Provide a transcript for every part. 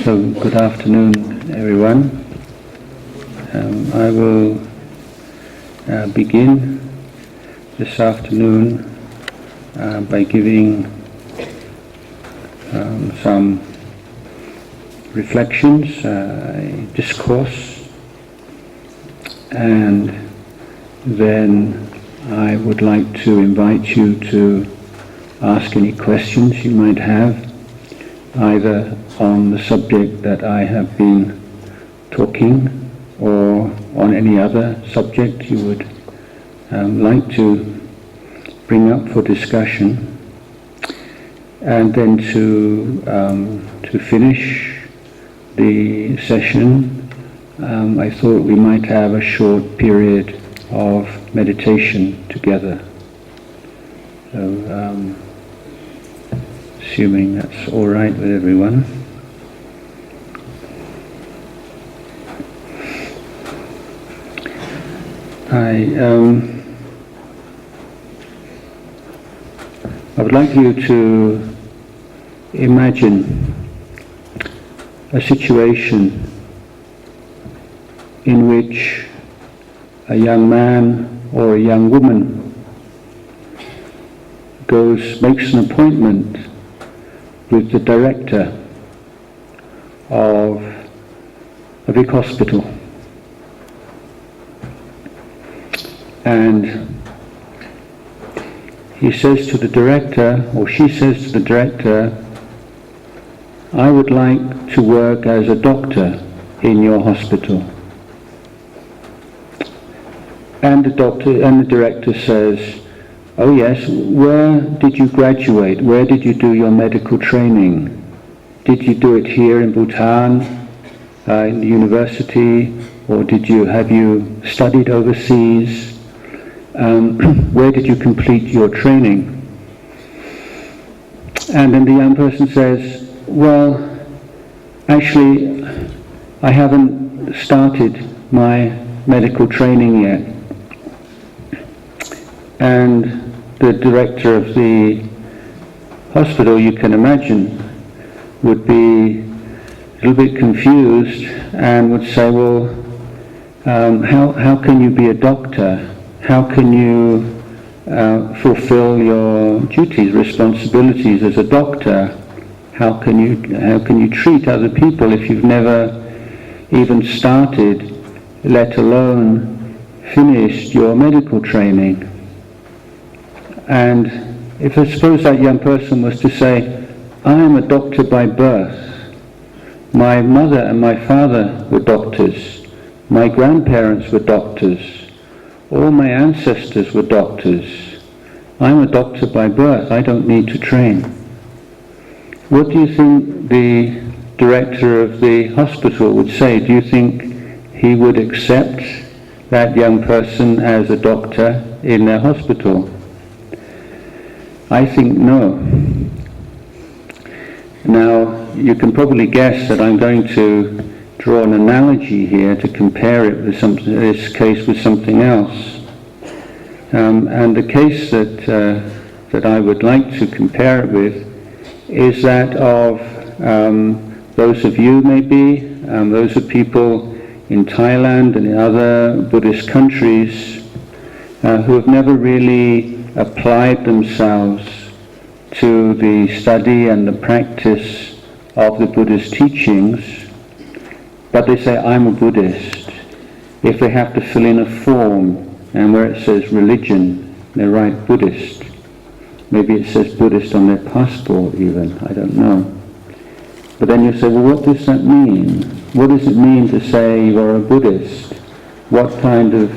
So, good afternoon, everyone. I will begin this afternoon by giving some reflections, a discourse, and then I would like to invite you to ask any questions you might have, either on the subject that I have been talking or on any other subject you would like to bring up for discussion. And then to finish the session, I thought we might have a short period of meditation together. So, assuming that's all right with everyone. I would like you to imagine a situation in which a young man or a young woman makes an appointment with the director of a big hospital. And he says to the director, or she says to the director, I would like to work as a doctor in your hospital. And the director says, oh yes, where did you graduate? Where did you do your medical training? Did you do it here in Bhutan, in the university, or have you studied overseas? Where did you complete your training? And then the young person says, well, actually, I haven't started my medical training yet. And the director of the hospital, you can imagine, would be a little bit confused and would say, well, how can you be a doctor? How can you fulfill your duties, responsibilities as a doctor? How can you treat other people if you've never even started, let alone finished your medical training? And if I suppose that young person was to say, I am a doctor by birth. My mother and my father were doctors. My grandparents were doctors. All my ancestors were doctors. I'm a doctor by birth. I don't need to train. What do you think the director of the hospital would say? Do you think he would accept that young person as a doctor in their hospital? I think no. Now, you can probably guess that I'm going to draw an analogy here to compare it with this case with something else. And the case that I would like to compare it with is that of those of you maybe, those of people in Thailand and in other Buddhist countries who have never really applied themselves to the study and the practice of the Buddhist teachings, but they say, I'm a Buddhist. If they have to fill in a form, and where it says religion, they write Buddhist. Maybe it says Buddhist on their passport even, I don't know. But then you say, well, what does that mean? What does it mean to say you are a Buddhist? What kind of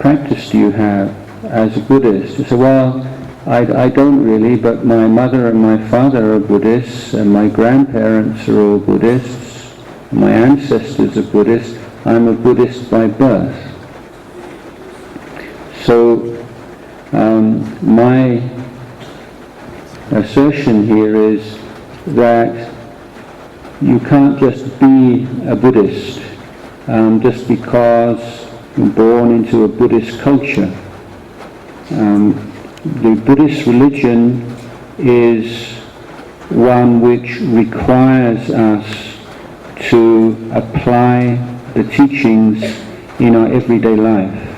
practice do you have as a Buddhist? You say, well, I don't really, but my mother and my father are Buddhists, and my grandparents are all Buddhists, and my ancestors are Buddhists. I'm a Buddhist by birth. So my assertion here is that you can't just be a Buddhist just because you're born into a Buddhist culture. The Buddhist religion is one which requires us to apply the teachings in our everyday life.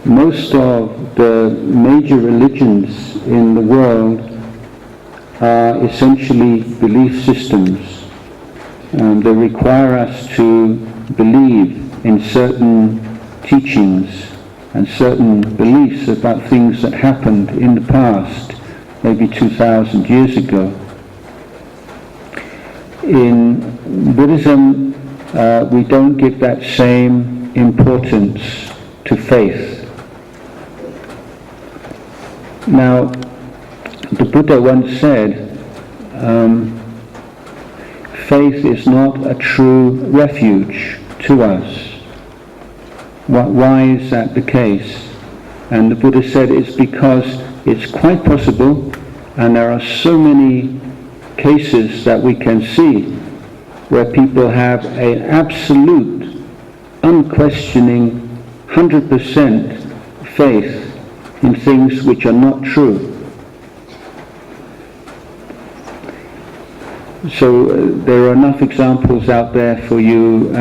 Most of the major religions in the world are essentially belief systems. They require us to believe in certain teachings and certain beliefs about things that happened in the past, maybe 2,000 years ago. In Buddhism, we don't give that same importance to faith. Now, the Buddha once said, faith is not a true refuge to us. Why is that the case? And the Buddha said it's because it's quite possible, and there are so many cases that we can see where people have an absolute, unquestioning, 100% faith in things which are not true. So there are enough examples out there for you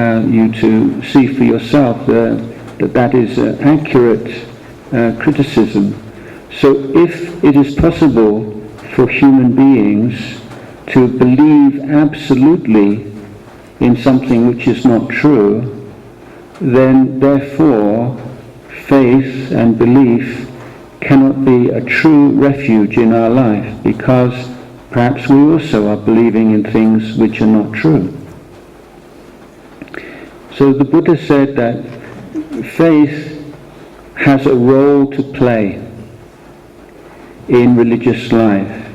to see for yourself that is accurate criticism. So if it is possible for human beings to believe absolutely in something which is not true, then therefore faith and belief cannot be a true refuge in our life, because perhaps we also are believing in things which are not true. So the Buddha said that faith has a role to play in religious life,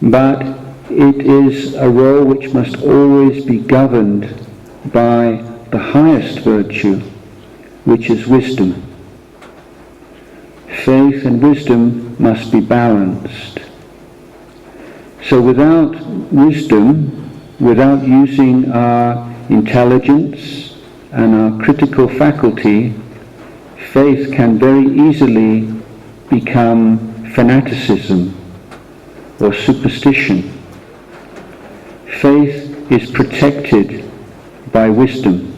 but it is a role which must always be governed by the highest virtue, which is wisdom. Faith and wisdom must be balanced. So without wisdom, without using our intelligence and our critical faculty, faith can very easily become fanaticism or superstition. Faith is protected by wisdom.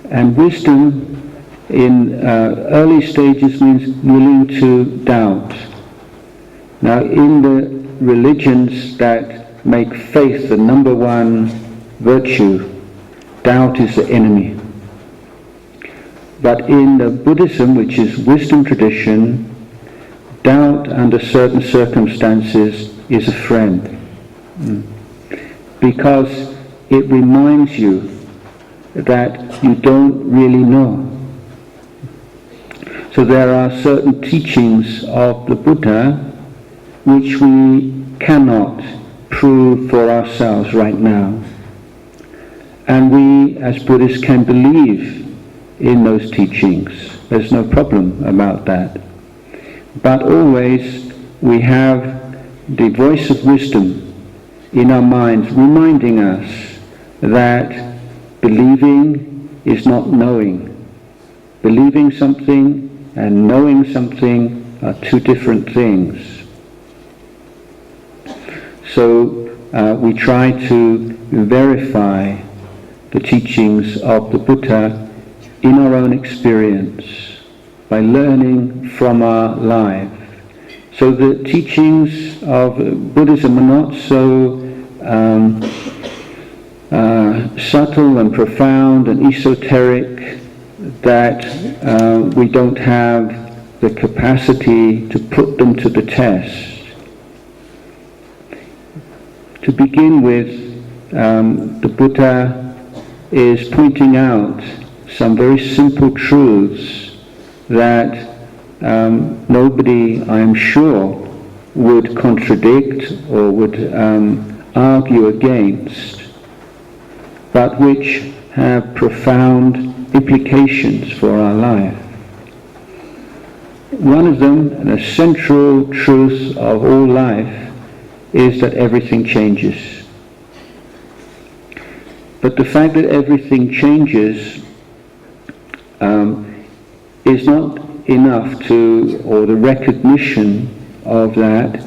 And wisdom in early stages means willing to doubt. Now, in the religions that make faith the number one virtue, doubt is the enemy. But in the Buddhism, which is wisdom tradition, doubt under certain circumstances is a friend. Because it reminds you that you don't really know. So there are certain teachings of the Buddha which we cannot prove for ourselves right now. And we as Buddhists can believe in those teachings. There's no problem about that. But always we have the voice of wisdom in our minds reminding us that believing is not knowing. Believing something and knowing something are two different things. So we try to verify the teachings of the Buddha in our own experience by learning from our life. So the teachings of Buddhism are not so subtle and profound and esoteric that we don't have the capacity to put them to the test. To begin with, the Buddha is pointing out some very simple truths that nobody, I am sure, would contradict or would argue against, but which have profound implications for our life. One of them, the central truth of all life, is that everything changes. But the fact that everything changes is not enough to, or the recognition of that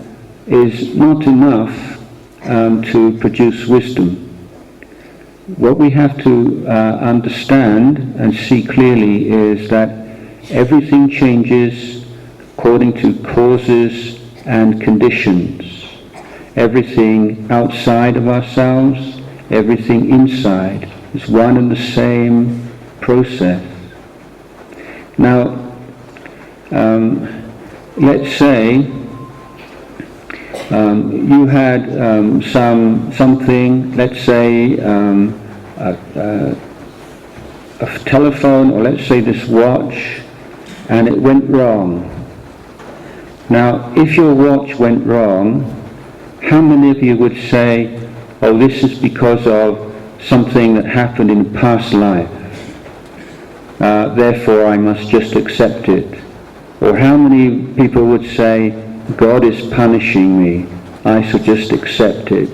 is not enough to produce wisdom. What we have to understand and see clearly is that everything changes according to causes and conditions. Everything outside of ourselves, everything inside is one and the same process. Now, let's say you had something, let's say a telephone, or let's say this watch, and it went wrong. Now, if your watch went wrong, how many of you would say, oh, this is because of something that happened in a past life, therefore I must just accept it? Or how many people would say, God is punishing me, I should just accept it?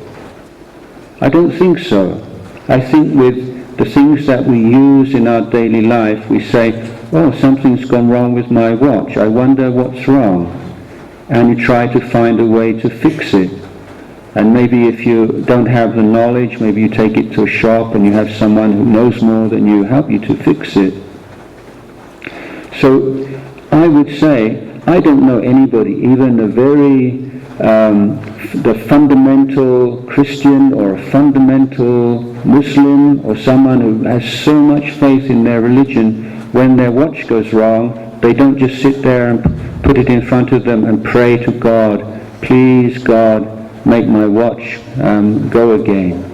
I don't think so. I think with the things that we use in our daily life, we say, oh, something's gone wrong with my watch, I wonder what's wrong. And you try to find a way to fix it. And maybe if you don't have the knowledge, maybe you take it to a shop and you have someone who knows more than you help you to fix it. So I would say, I don't know anybody, even a the fundamental Christian or a fundamental Muslim or someone who has so much faith in their religion, when their watch goes wrong, they don't just sit there and put it in front of them and pray to God, please God, make my watch go again.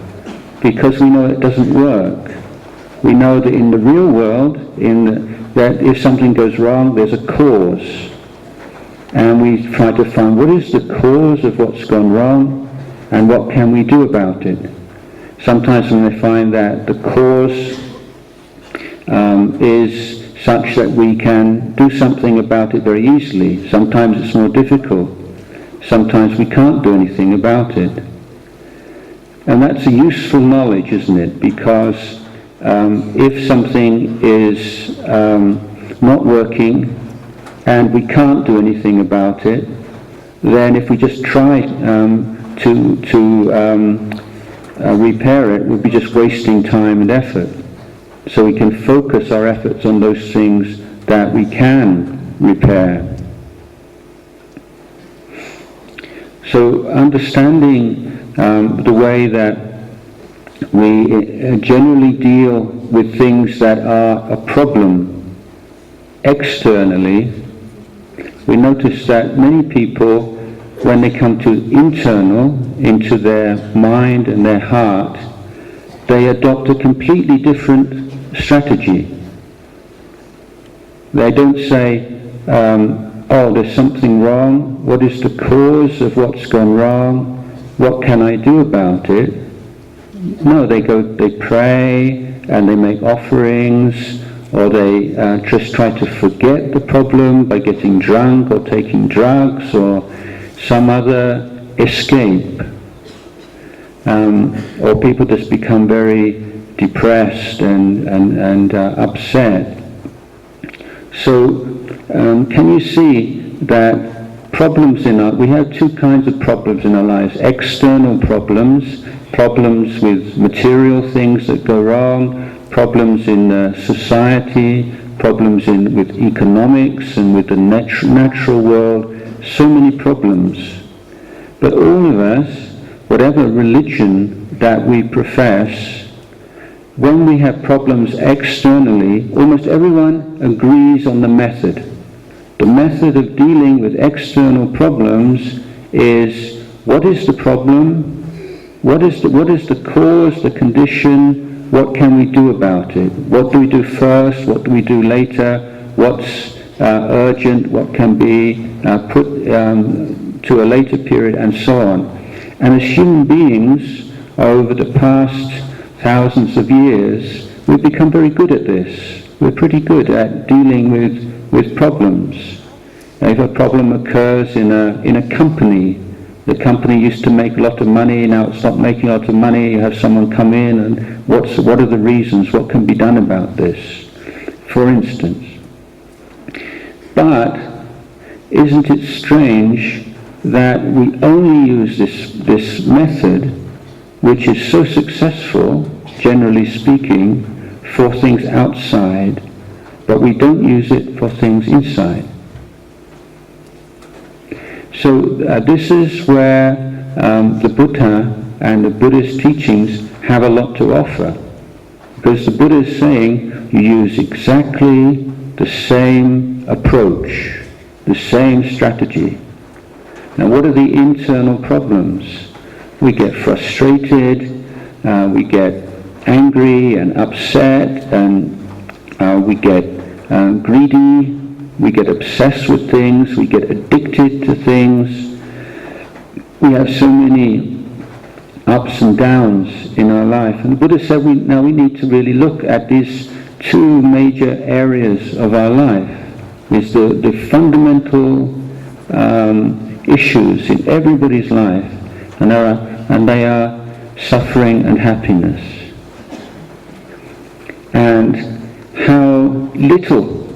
Because we know it doesn't work. We know that in the real world, that if something goes wrong, there's a cause. And we try to find what is the cause of what's gone wrong and what can we do about it. Sometimes when we find that the cause is such that we can do something about it very easily. Sometimes it's more difficult. Sometimes we can't do anything about it. And that's a useful knowledge, isn't it? Because if something is not working and we can't do anything about it, then if we just try to repair it, we'll be just wasting time and effort. So we can focus our efforts on those things that we can repair. So understanding the way that we generally deal with things that are a problem externally, we notice that many people, when they come to into their mind and their heart, they adopt a completely different strategy. They don't say, oh, there's something wrong, what is the cause of what's gone wrong, what can I do about it? No, they pray and they make offerings, or they just try to forget the problem by getting drunk or taking drugs or some other escape. Or people just become very depressed and upset. So can you see that problems we have two kinds of problems in our lives: external problems with material things that go wrong, problems in society, problems with economics and with the natural world, so many problems. But all of us, whatever religion that we profess, when we have problems externally, almost everyone agrees on the method. The method of dealing with external problems is, what is the problem? What is the cause, the condition? What can we do about it? What do we do first? What do we do later? What's urgent? What can be put to a later period, and so on. And as human beings, over the past thousands of years, we've become very good at this. We're pretty good at dealing with problems. If a problem occurs in a company, the company used to make a lot of money, now it's not making a lot of money, you have someone come in, and what are the reasons, what can be done about this, for instance. But isn't it strange that we only use this method, which is so successful, generally speaking, for things outside, but we don't use it for things inside. So this is where the Buddha and the Buddhist teachings have a lot to offer, because the Buddha is saying you use exactly the same approach, the same strategy. Now, what are the internal problems? We get frustrated, we get angry and upset, and we get greedy, we get obsessed with things, we get addicted to things. We have so many ups and downs in our life. And the Buddha said now we need to really look at these two major areas of our life. It's the fundamental issues in everybody's life, and they are suffering and happiness. And how little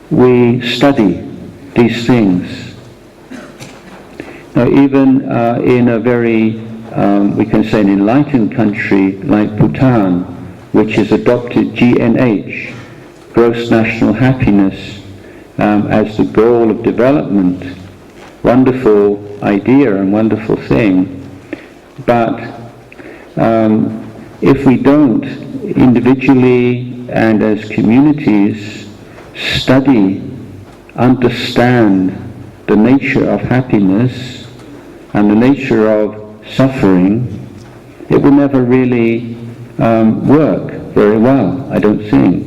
we study these things. Now, even in a very, we can say, an enlightened country like Bhutan, which has adopted GNH, gross national happiness, as the goal of development, wonderful idea and wonderful thing. But if we don't individually and as communities study, understand the nature of happiness and the nature of suffering, it will never really work very well, I don't think.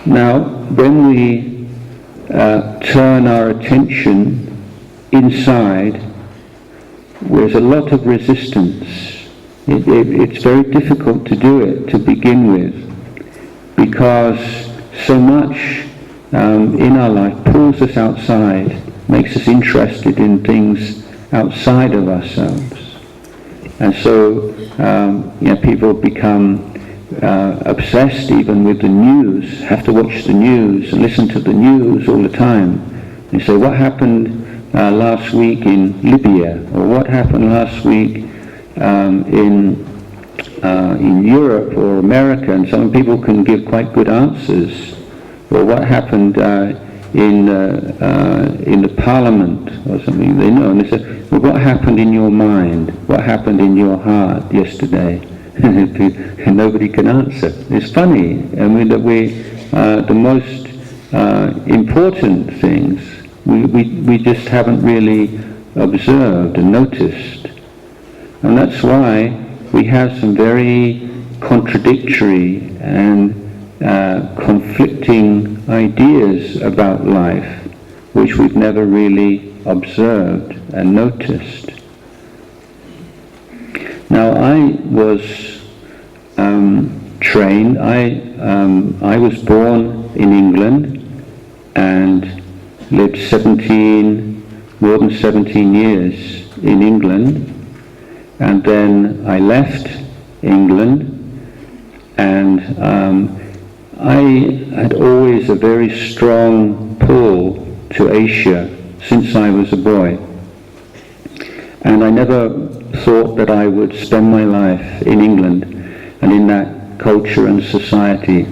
Now, when we turn our attention inside, there's a lot of resistance. It's very difficult to do it to begin with, because so much in our life pulls us outside, makes us interested in things outside of ourselves. And so people become obsessed even with the news, have to watch the news and listen to the news all the time. They say, what happened last week in Libya, or what happened last week in Europe or America, and some people can give quite good answers. Or what happened in the Parliament or something, they know, and they say, well, what happened in your mind? What happened in your heart yesterday? And nobody can answer. It's funny. I mean, that the most important things we just haven't really observed and noticed. And that's why we have some very contradictory and conflicting ideas about life, which we've never really observed and noticed. Now, I was trained. I was born in England and lived more than 17 years in England, and then I left England, and I had always a very strong pull to Asia since I was a boy, and I never thought that I would spend my life in England and in that culture and society.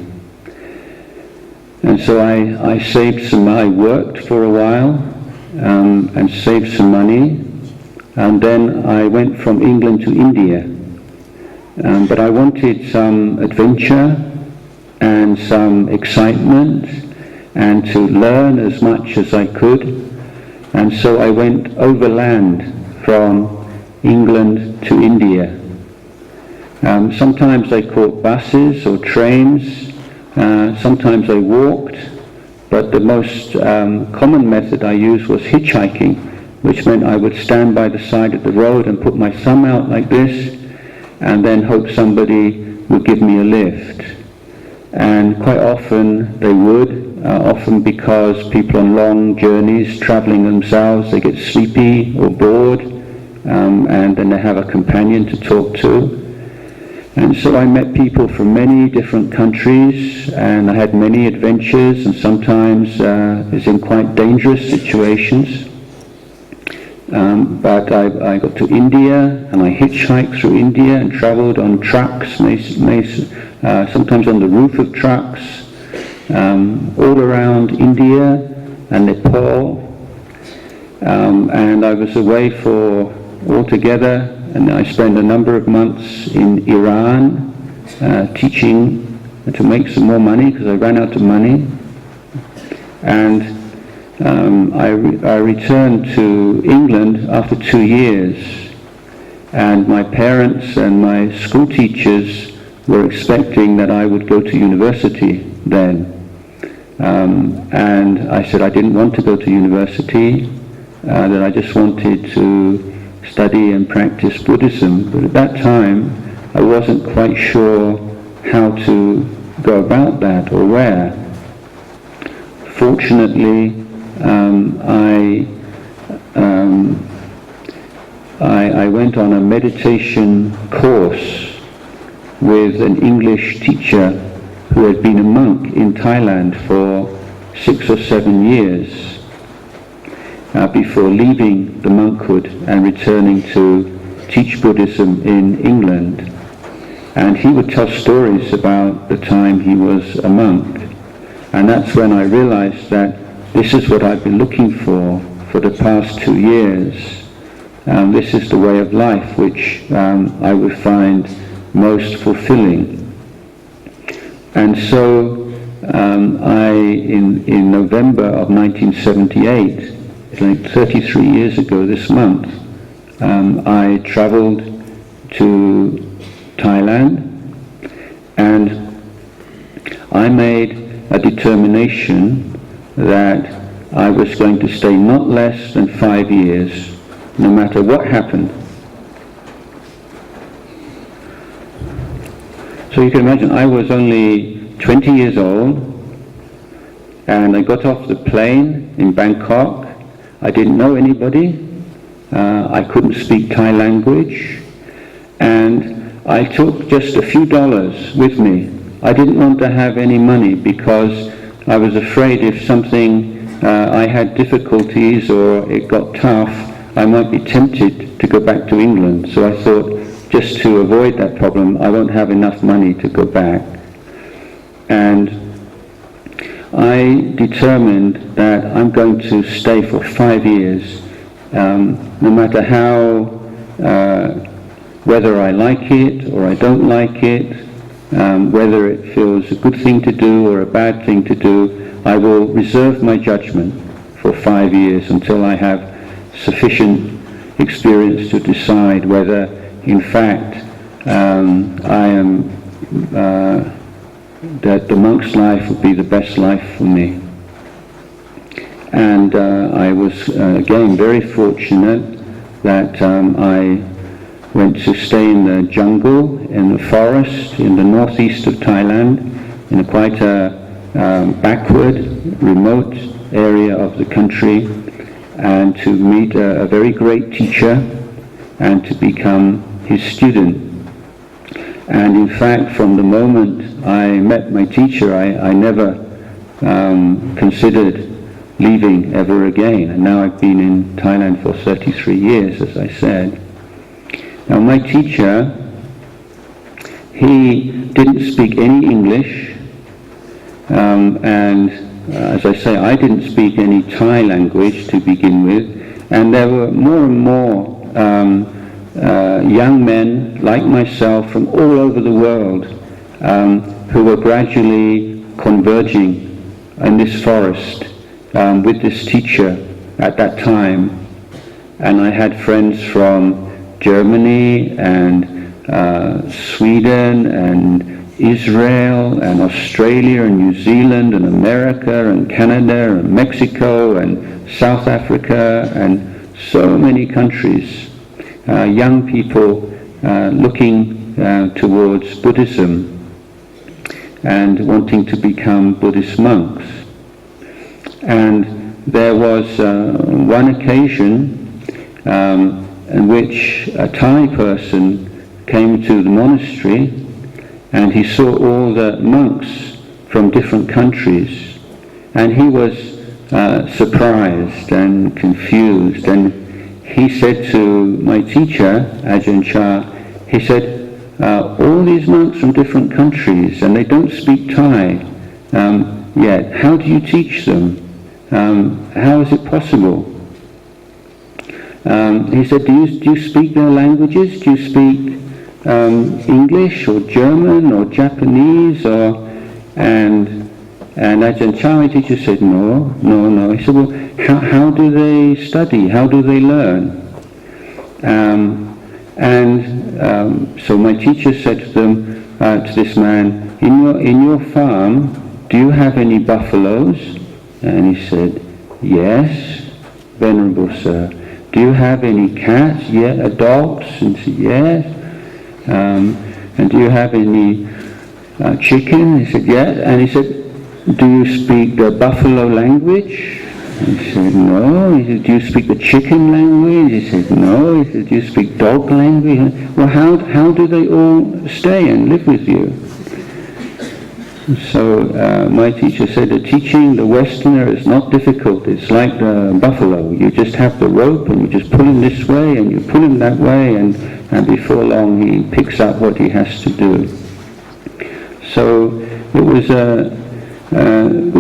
And so I saved I worked for a while and saved some money, and then I went from England to India. But I wanted some adventure and some excitement and to learn as much as I could. And so I went overland from England to India. Sometimes I caught buses or trains, sometimes I walked, but the most common method I used was hitchhiking, which meant I would stand by the side of the road and put my thumb out like this, and then hope somebody would give me a lift. And quite often they would, often because people on long journeys, travelling themselves, they get sleepy or bored, and then they have a companion to talk to. And so I met people from many different countries, and I had many adventures, and sometimes was in quite dangerous situations. But I got to India, and I hitchhiked through India and travelled on trucks, sometimes on the roof of trucks, all around India and Nepal. And I was away for altogether, and I spent a number of months in Iran teaching to make some more money because I ran out of money. And I returned to England after 2 years, and my parents and my school teachers were expecting that I would go to university then. And I said I didn't want to go to university, that I just wanted to study and practice Buddhism. But at that time, I wasn't quite sure how to go about that or where. Fortunately, I went on a meditation course with an English teacher who had been a monk in Thailand for 6 or 7 years before leaving the monkhood and returning to teach Buddhism in England. And he would tell stories about the time he was a monk. And that's when I realized that this is what I've been looking for the past 2 years. This is the way of life which I would find most fulfilling. And so in November of 1978, like 33 years ago this month, I traveled to Thailand, and I made a determination that I was going to stay not less than 5 years, no matter what happened. So you can imagine I was only 20 years old, and I got off the plane in Bangkok. I didn't know anybody. I couldn't speak Thai language, and I took just a few dollars with me. I didn't want to have any money because I was afraid if something I had difficulties or it got tough, I might be tempted to go back to England. So I thought, just to avoid that problem, I won't have enough money to go back. And I determined that I'm going to stay for 5 years, no matter how, whether I like it or I don't like it, whether it feels a good thing to do or a bad thing to do. I will reserve my judgment for 5 years until I have sufficient experience to decide whether, in fact, I am that the monk's life would be the best life for me. And I was again very fortunate that I went to stay in the jungle, in the forest, in the northeast of Thailand, in quite a backward, remote area of the country, and to meet a very great teacher and to become his student. And in fact, from the moment I met my teacher, I never considered leaving ever again. And now I've been in Thailand for 33 years, as I said. Now my teacher, he didn't speak any English, and as I say, I didn't speak any Thai language to begin with, and there were more and more young men like myself from all over the world who were gradually converging in this forest with this teacher at that time. And I had friends from Germany and Sweden and Israel and Australia and New Zealand and America and Canada and Mexico and South Africa and so many countries. Young people looking towards Buddhism and wanting to become Buddhist monks. And there was one occasion in which a Thai person came to the monastery and he saw all the monks from different countries, and he was surprised and confused, and he said to my teacher, Ajahn Chah, he said, all these monks from different countries, and they don't speak Thai yet. How do you teach them? How is it possible? He said, do you speak their languages? Do you speak English or German or Japanese? And Ajahn Chah, my teacher, said, no. He said, well, how do they study? How do they learn? So my teacher said to them, to this man, in your farm, do you have any buffaloes? And he said, yes, Venerable Sir. Do you have any cats? Yeah, dogs? And he said, yes. And do you have any chicken? He said, yes. And he said, do you speak the buffalo language? He said, no. He said, do you speak the chicken language? He said, no. He said, do you speak dog language? Well, how do they all stay and live with you? So my teacher said, the teaching the Westerner is not difficult. It's like the buffalo. You just have the rope and you just pull him this way and you pull him that way, and before long he picks up what he has to do. So it was the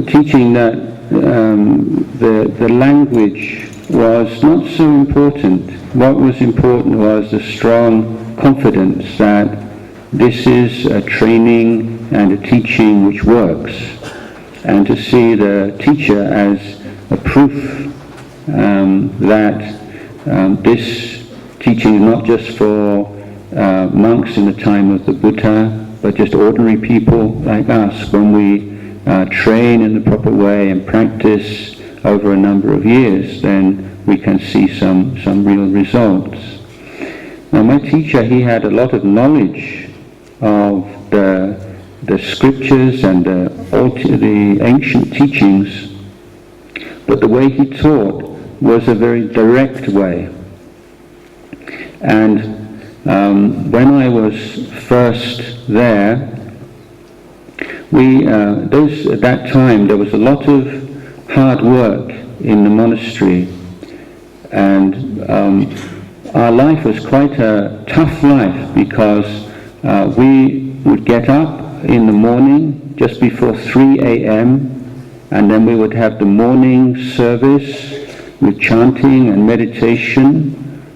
teaching that the language was not so important. What was important was the strong confidence that this is a training and a teaching which works, and to see the teacher as a proof that this teaching is not just for monks in the time of the Buddha, but just ordinary people like us. When we train in the proper way and practice over a number of years, then we can see some real results. Now my teacher, he had a lot of knowledge of the scriptures and the ancient teachings, but the way he taught was a very direct way. And when I was first there, at that time there was a lot of hard work in the monastery, and our life was quite a tough life, because we would get up in the morning just before 3 a.m. and then we would have the morning service with chanting and meditation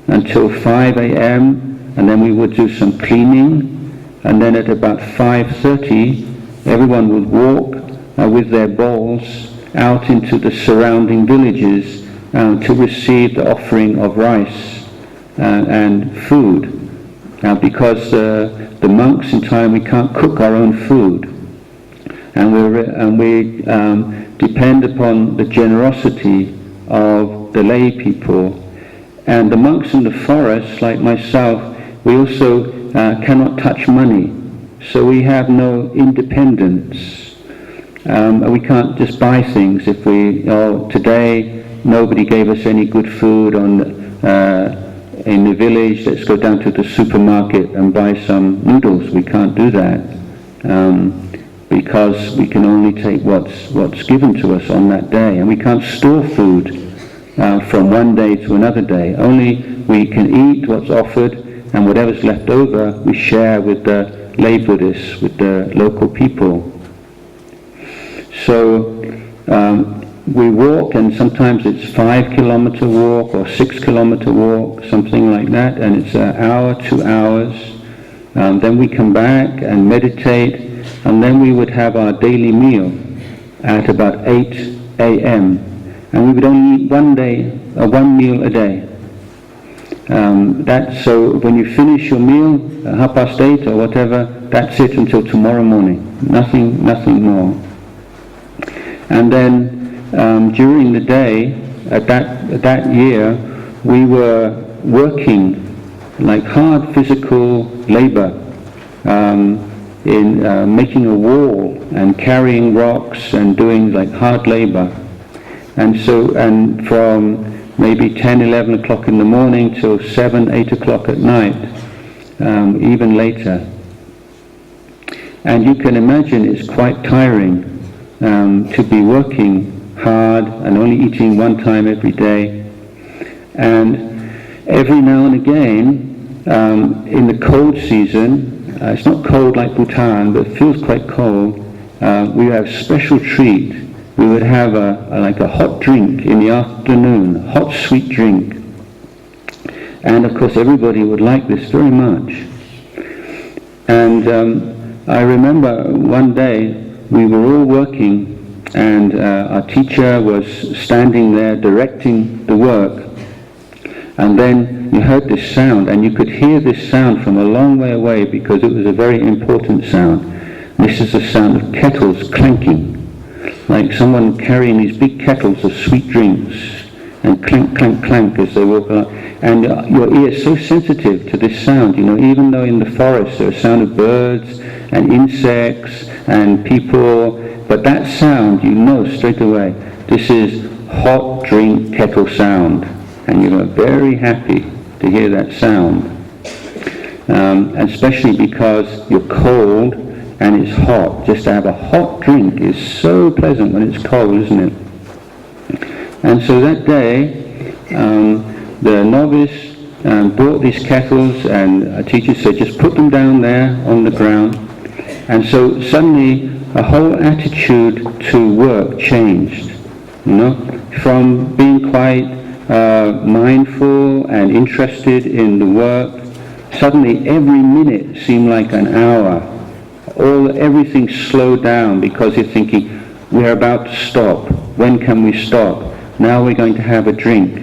until 5 a.m. and then we would do some cleaning, and then at about 5:30 everyone would walk with their bowls out into the surrounding villages to receive the offering of rice and food. Now, because the monks in Thailand, we can't cook our own food, and we depend upon the generosity of the lay people. And the monks in the forest, like myself, we also cannot touch money, so we have no independence. We can't just buy things. If today nobody gave us any good food in the village, let's go down to the supermarket and buy some noodles. We can't do that, because we can only take what's given to us on that day, and we can't store food from one day to another day. Only we can eat what's offered, and whatever's left over we share with the lay Buddhists, with the local people. So we walk, and sometimes it's 5-kilometer walk or 6-kilometer walk, something like that, and it's an hour, 2 hours. Then we come back and meditate, and then we would have our daily meal at about 8 a.m. and we would only eat one meal a day. So when you finish your meal at 8:30 or whatever, that's it until tomorrow morning. Nothing more. And then during the day, at that year, we were working like hard physical labor in making a wall and carrying rocks and doing like hard labor. And from maybe 10, 11 o'clock in the morning till 7, 8 o'clock at night, even later. And you can imagine it's quite tiring to be working hard and only eating one time every day. And every now and again, in the cold season, it's not cold like Bhutan, but it feels quite cold, we have special treat. We would have like a hot drink in the afternoon, hot sweet drink. And of course everybody would like this very much. And I remember one day we were all working, and our teacher was standing there directing the work, and then you heard this sound, and you could hear this sound from a long way away because it was a very important sound. This is the sound of kettles clanking, like someone carrying these big kettles of sweet drinks, and clank, clank, clank as they walk along. And your ear is so sensitive to this sound, even though in the forest there's a sound of birds and insects and people, but that sound, straight away, this is hot drink kettle sound. And you're very happy to hear that sound. And especially because you're cold and it's hot. Just to have a hot drink is so pleasant when it's cold, isn't it? And so that day, the novice brought these kettles, and a teacher said, just put them down there on the ground. And so suddenly a whole attitude to work changed, from being quite mindful and interested in the work. Suddenly every minute seemed like an hour. Everything slowed down because you're thinking, we're about to stop. When can we stop? Now we're going to have a drink.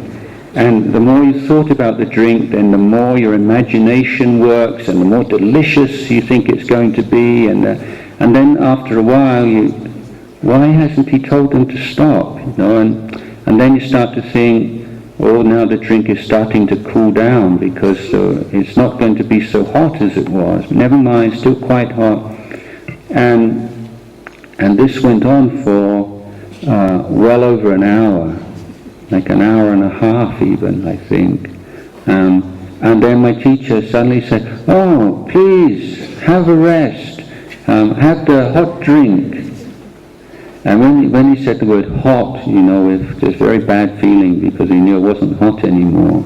And the more you thought about the drink, then the more your imagination works, and the more delicious you think it's going to be. And then after a while, why hasn't he told them to stop? And then you start to think, now the drink is starting to cool down because it's not going to be so hot as it was. Never mind, still quite hot. And this went on for well over an hour. Like an hour and a half even, I think. And then my teacher suddenly said, oh, please, have a rest. Have the hot drink. And when he said the word hot, with this very bad feeling because he knew it wasn't hot anymore.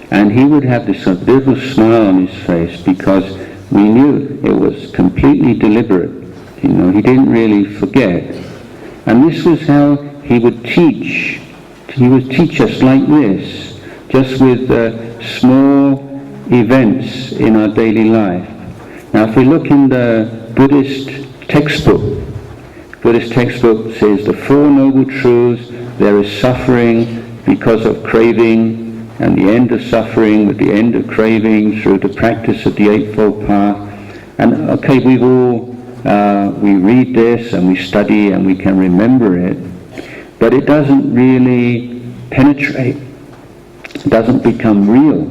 And he would have this sort of little smile on his face because we knew it was completely deliberate. He didn't really forget. And this was how he would teach. He would teach us like this, just with small events in our daily life. Now if we look in the Buddhist textbook says the Four Noble Truths, there is suffering because of craving, and the end of suffering with the end of craving through the practice of the Eightfold Path. And okay, we read this and we study and we can remember it, but it doesn't really penetrate, it doesn't become real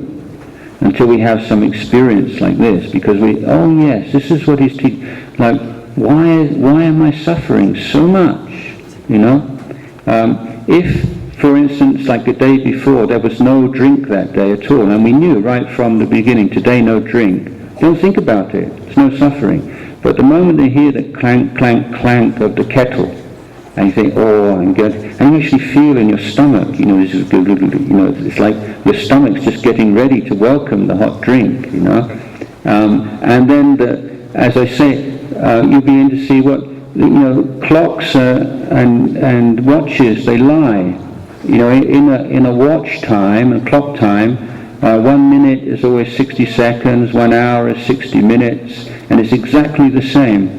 until we have some experience like this, because yes, this is what he's teaching. Like, why am I suffering so much? If, for instance, like the day before, there was no drink that day at all, and we knew right from the beginning, today no drink, don't think about it, there's no suffering. But the moment they hear the clank, clank, clank of the kettle, and you think, I'm good, and you actually feel in your stomach, this is good, it's like your stomach's just getting ready to welcome the hot drink, and then, as I say, you begin to see what, clocks and watches, they lie. In a watch time, a clock time, 1 minute is always 60 seconds, 1 hour is 60 minutes, and it's exactly the same.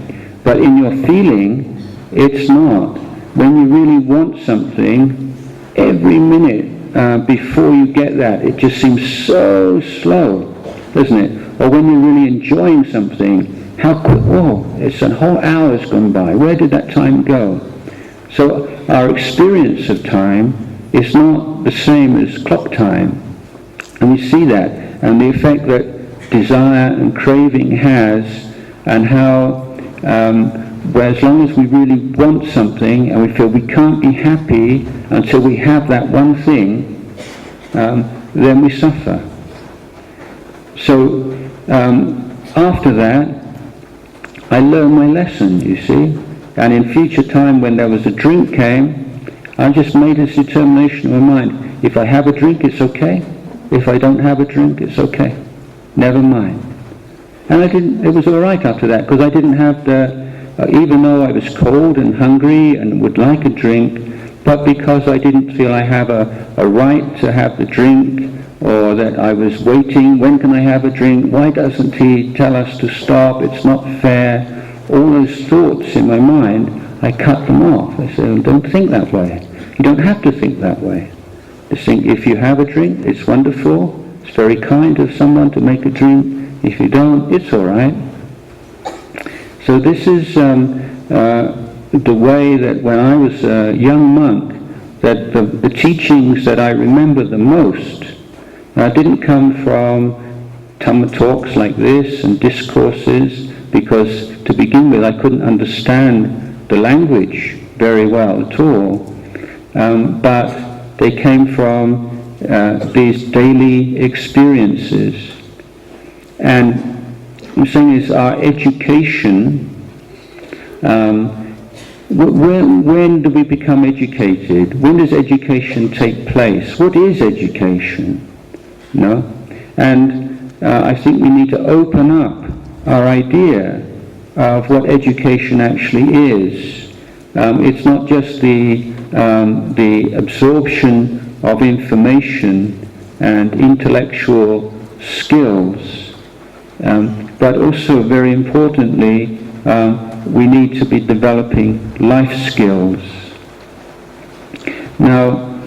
But in your feeling, it's not. When you really want something, every minute before you get that, it just seems so slow, doesn't it? Or when you're really enjoying something, how quick, it's a whole hour's gone by. Where did that time go? So our experience of time is not the same as clock time. And we see that, and the effect that desire and craving has, and how where as long as we really want something and we feel we can't be happy until we have that one thing, then we suffer. So after that, I learned my lesson, you see. And in future time, when there was a drink came, I just made this determination in my mind. If I have a drink, it's okay. If I don't have a drink, it's okay. Never mind. And it was all right after that, because I didn't have even though I was cold and hungry and would like a drink, but because I didn't feel I have a right to have the drink, or that I was waiting, when can I have a drink? Why doesn't he tell us to stop? It's not fair. All those thoughts in my mind, I cut them off. I said, don't think that way. You don't have to think that way. Just think, if you have a drink, it's wonderful. It's very kind of someone to make a drink. If you don't, it's all right. So this is the way that when I was a young monk, that the teachings that I remember the most didn't come from Dhamma talks like this and discourses, because to begin with I couldn't understand the language very well at all, but they came from these daily experiences. And I'm saying is our education, when do we become educated? When does education take place? What is education? No? And I think we need to open up our idea of what education actually is. It's not just the absorption of information and intellectual skills, but also very importantly, we need to be developing life skills. Now,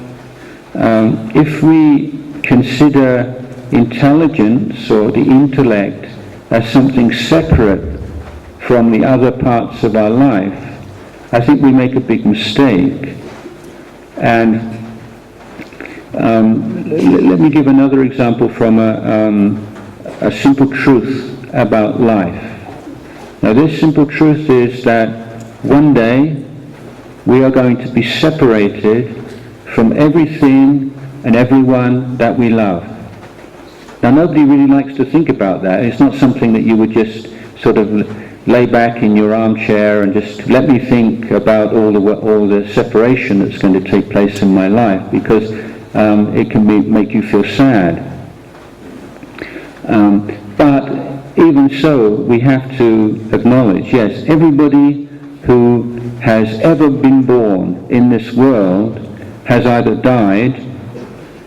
if we consider intelligence or the intellect as something separate from the other parts of our life, I think we make a big mistake. And let me give another example from a simple truth about life. Now, this simple truth is that one day we are going to be separated from everything and everyone that we love. Now, nobody really likes to think about that. It's not something that you would just sort of lay back in your armchair and just let me think about all the separation that's going to take place in my life, because it can make you feel sad. But even so, we have to acknowledge, yes, everybody who has ever been born in this world has either died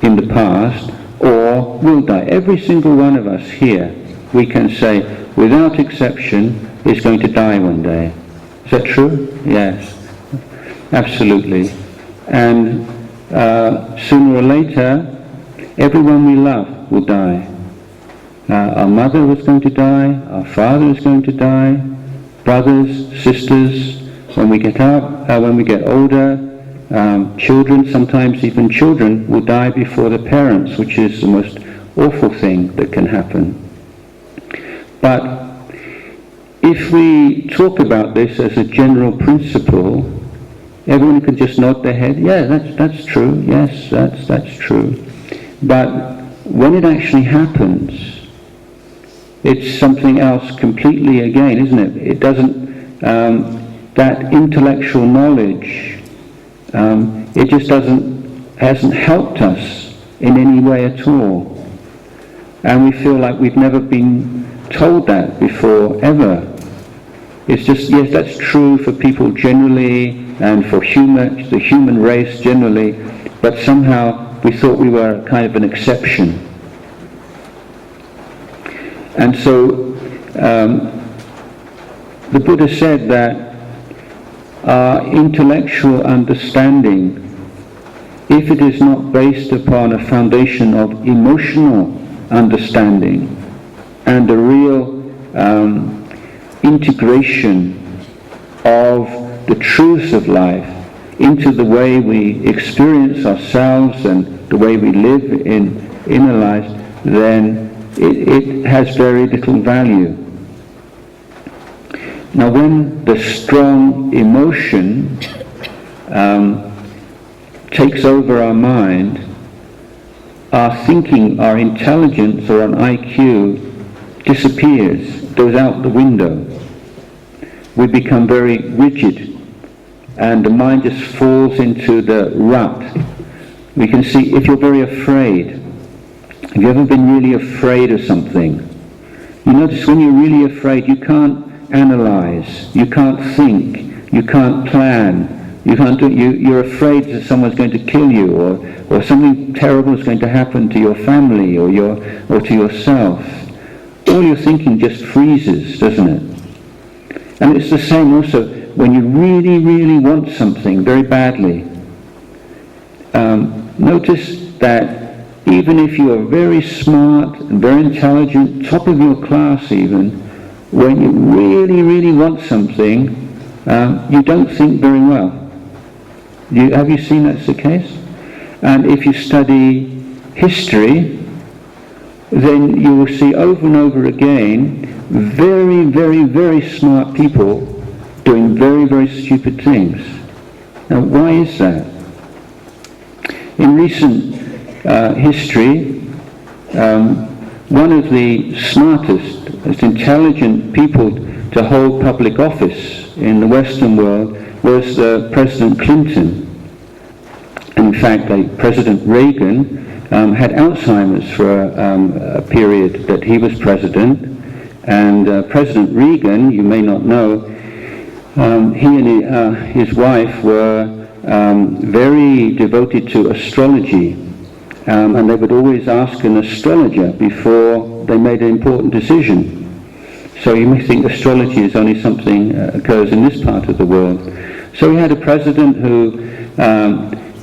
in the past or will die. Every single one of us here, we can say, without exception, is going to die one day. Is that true? Yes, absolutely. And sooner or later, everyone we love will die. Our mother was going to die, our father is going to die, brothers, sisters, when we get up, when we get older, children, sometimes even children, will die before their parents, which is the most awful thing that can happen. But if we talk about this as a general principle, everyone can just nod their head, yeah, that's true, yes, that's true. But when it actually happens, it's something else completely again, isn't it? It doesn't, that intellectual knowledge, it just hasn't helped us in any way at all. And we feel like we've never been told that before, ever. It's just, yes, that's true for people generally and for the human race generally, but somehow we thought we were kind of an exception. And so the Buddha said that our intellectual understanding, if it is not based upon a foundation of emotional understanding and a real integration of the truths of life into the way we experience ourselves and the way we live in inner life, then it has very little value. Now, when the strong emotion takes over our mind, our thinking, our intelligence, or an IQ disappears, goes out the window. We become very rigid, and the mind just falls into the rut. We can see if you're very afraid. Have you ever been really afraid of something? You notice when you're really afraid, you can't analyze, you can't think, you can't plan. You're afraid that someone's going to kill you, or something terrible is going to happen to your family or to yourself. All your thinking just freezes, doesn't it? And it's the same also when you really, really want something very badly. Notice that even if you are very smart and very intelligent, top of your class even, when you really, really want something, you don't think very well. Have you seen that's the case? And if you study history, then you will see over and over again very, very, very smart people doing very, very stupid things. Now, why is that? In recent history, one of the smartest, most intelligent people to hold public office in the Western world was President Clinton. In fact, President Reagan had Alzheimer's for a period that he was president, and President Reagan, you may not know, he and his wife were very devoted to astrology, and they would always ask an astrologer before they made an important decision. So you may think astrology is only something occurs in this part of the world. So we had a president who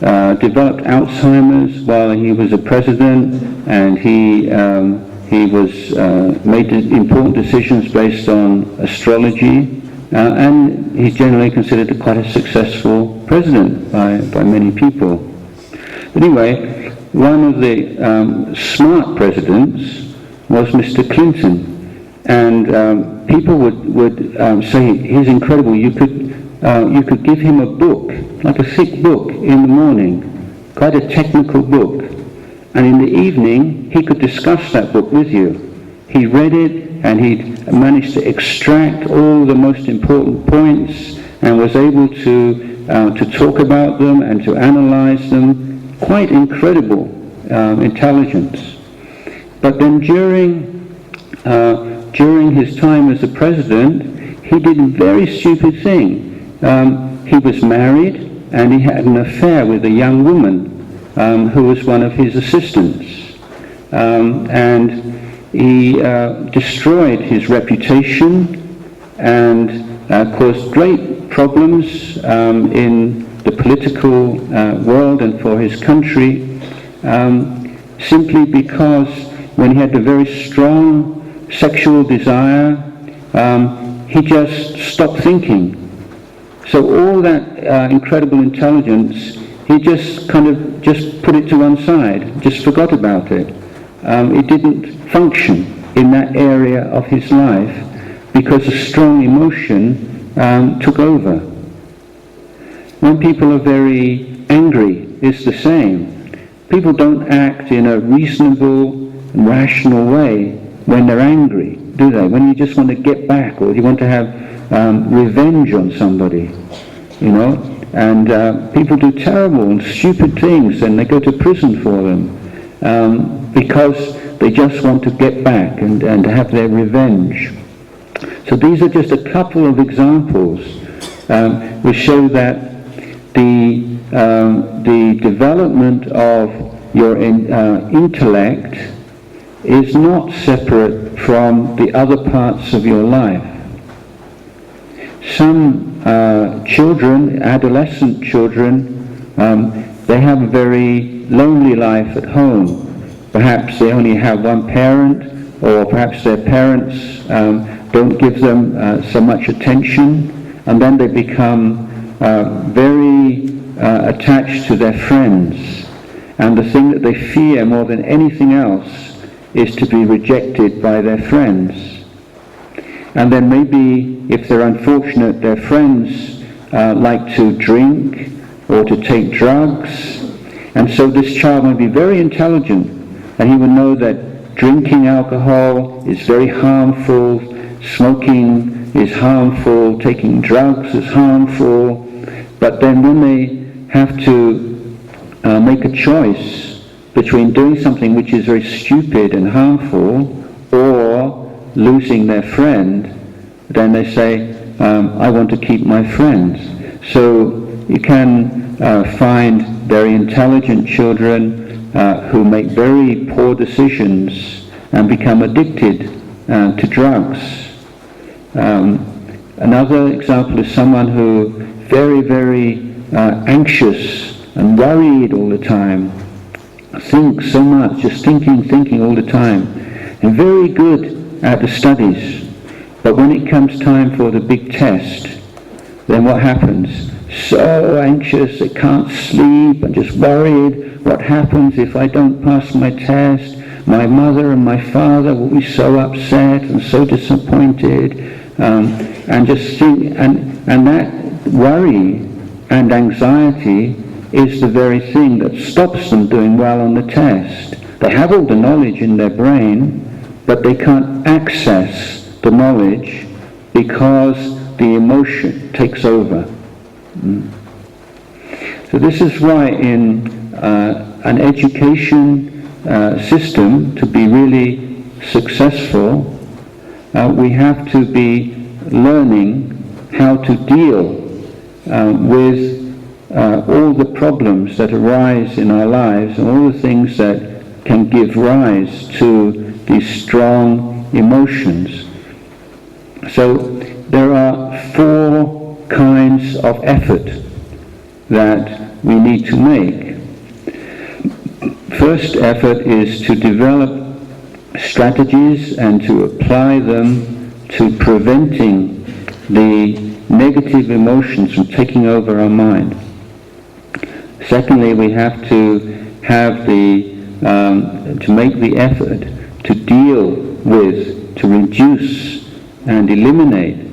developed Alzheimer's while he was a president, and he was made important decisions based on astrology, and he's generally considered quite a successful president by many people. But anyway, one of the smart presidents was Mr. Clinton, and people would say he's incredible. You could give him a book, like a thick book, in the morning, quite a technical book, and in the evening he could discuss that book with you. He read it, and he managed to extract all the most important points, and was able to talk about them and to analyze them. Quite incredible intelligence. But then during his time as a president, he did a very stupid thing. He was married, and he had an affair with a young woman who was one of his assistants. And he destroyed his reputation and caused great problems in the political world and for his country, simply because when he had a very strong sexual desire, he just stopped thinking. So all that incredible intelligence, he just put it to one side, just forgot about it. It didn't function in that area of his life because a strong emotion took over. When people are very angry, it's the same. People don't act in a reasonable and rational way when they're angry, do they? When you just want to get back, or you want to have revenge on somebody, you know, and people do terrible and stupid things, and they go to prison for them because they just want to get back and have their revenge. So these are just a couple of examples which show that the development of your intellect is not separate from the other parts of your life. Some children, adolescent children, they have a very lonely life at home. Perhaps they only have one parent, or perhaps their parents don't give them so much attention, and then they become very attached to their friends. And the thing that they fear more than anything else is to be rejected by their friends. And then maybe, if they're unfortunate, their friends like to drink or to take drugs. And so this child might be very intelligent, and he would know that drinking alcohol is very harmful, smoking is harmful, taking drugs is harmful, but then when they have to make a choice between doing something which is very stupid and harmful or losing their friend, then they say, I want to keep my friends. So you can find very intelligent children who make very poor decisions and become addicted to drugs. Another example is someone who very, very anxious and worried all the time, thinks so much, just thinking all the time, and very good at the studies. But when it comes time for the big test, then what happens? So anxious, they can't sleep and just worried. What happens if I don't pass my test? My mother and my father will be so upset and so disappointed, and just think, and that worry and anxiety is the very thing that stops them doing well on the test. They have all the knowledge in their brain, but they can't access the knowledge because the emotion takes over. So this is why in an education system, to be really successful, we have to be learning how to deal with all the problems that arise in our lives and all the things that can give rise to these strong emotions. So there are 4 kinds of effort that we need to make. First effort is to develop strategies and to apply them to preventing the negative emotions from taking over our mind. Secondly, we have to have to make the effort to deal with, to reduce and eliminate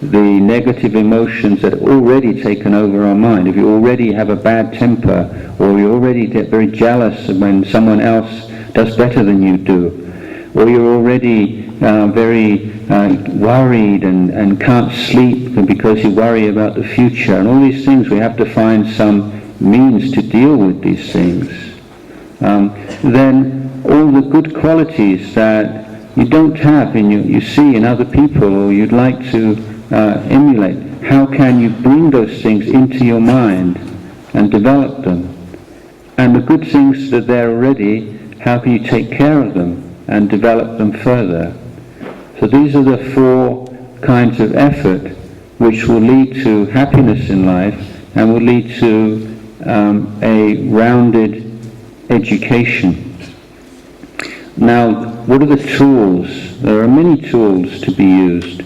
the negative emotions that are already taken over our mind. If you already have a bad temper, or you already get very jealous when someone else does better than you do, or you're already very worried and can't sleep because you worry about the future, and all these things, we have to find some means to deal with these things. Then all the good qualities that you don't have you see in other people, or you'd like to emulate, how can you bring those things into your mind and develop them? And the good things that are there already, how can you take care of them and develop them further? So these are the 4 kinds of effort which will lead to happiness in life and will lead to a rounded education. Now, what are the tools? There are many tools to be used,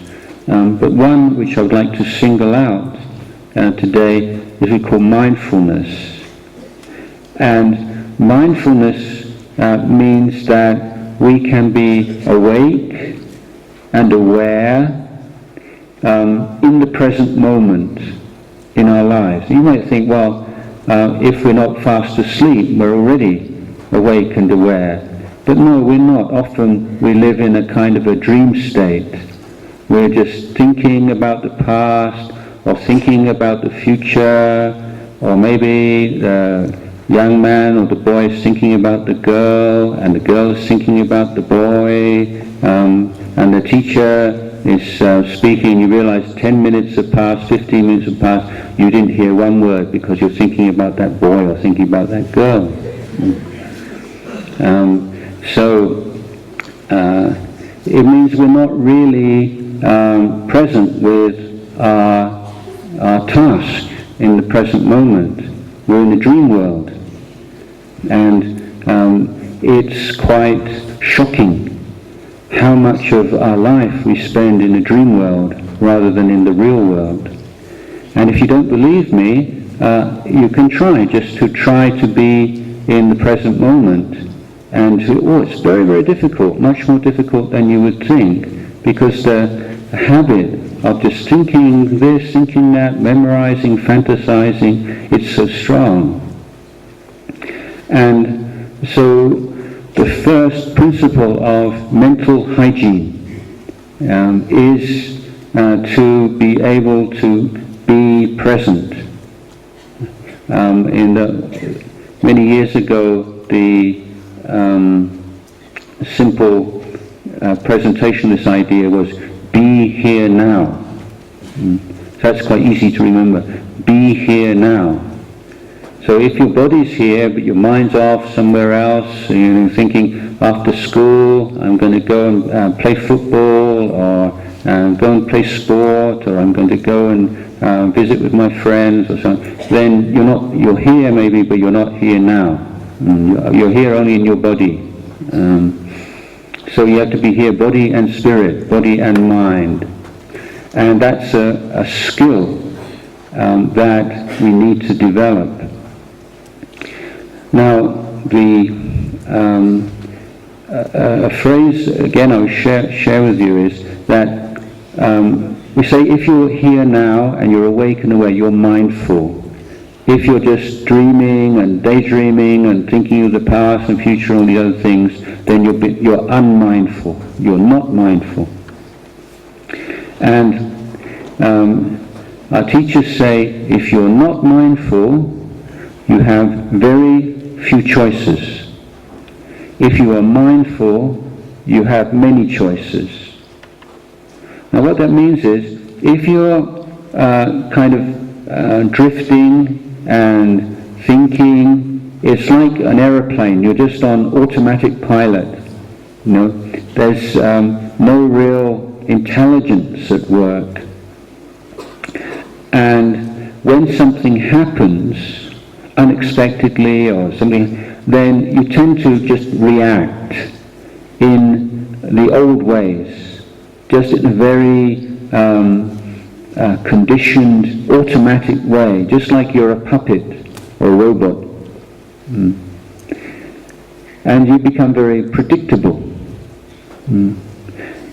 but one which I would like to single out today is we call mindfulness. And mindfulness means that we can be awake and aware in the present moment in our lives. You might think, well, if we're not fast asleep, we're already awake and aware. But no, we're not. Often we live in a kind of a dream state. We're just thinking about the past, or thinking about the future, or maybe the young man or the boy is thinking about the girl, and the girl is thinking about the boy, and the teacher is speaking. You realize 10 minutes have passed, 15 minutes have passed, you didn't hear one word because you're thinking about that boy or thinking about that girl. So it means we're not really present with our task in the present moment. We're in the dream world, and it's quite shocking how much of our life we spend in the dream world rather than in the real world. And if you don't believe me, you can try to be in the present moment. And it's very, very difficult, much more difficult than you would think, because the habit of just thinking this, thinking that, memorizing, fantasizing, it's so strong. And so the first principle of mental hygiene is to be able to be present. Many years ago, the simple presentation of this idea was be here now. So that's quite easy to remember. Be here now. So if your body's here but your mind's off somewhere else, thinking after school I'm going to go and play football, or go and play sport, or I'm going to go and visit with my friends or something, then you're here maybe, but you're not here now. You're here only in your body. So you have to be here, body and spirit, body and mind. And that's a skill that we need to develop. Now, a phrase, again, I will share with you is that we say if you're here now and you're awake and aware, you're mindful. If you're just dreaming and daydreaming and thinking of the past and future and all the other things, then you're unmindful. You're not mindful. And our teachers say if you're not mindful, you have very few choices. If you are mindful, you have many choices. Now what that means is, if you're drifting and thinking, it's like an aeroplane, you're just on automatic pilot. There's no real intelligence at work. And when something happens unexpectedly or something, then you tend to just react in the old ways, just in a very conditioned, automatic way, just like you're a puppet or a robot. And you become very predictable.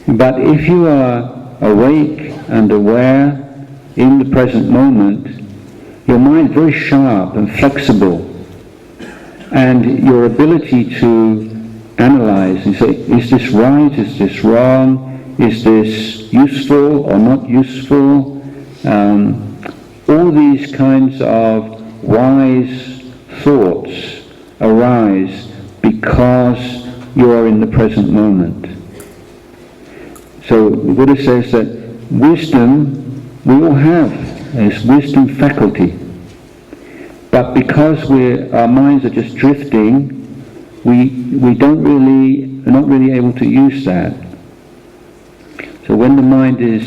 But if you are awake and aware in the present moment, your mind is very sharp and flexible, and your ability to analyze and say, is this right, is this wrong, is this useful or not useful? All these kinds of wise thoughts arise because you are in the present moment. So the Buddha says that wisdom, we all have this wisdom faculty. But because our minds are just drifting, we are not really able to use that. So when the mind is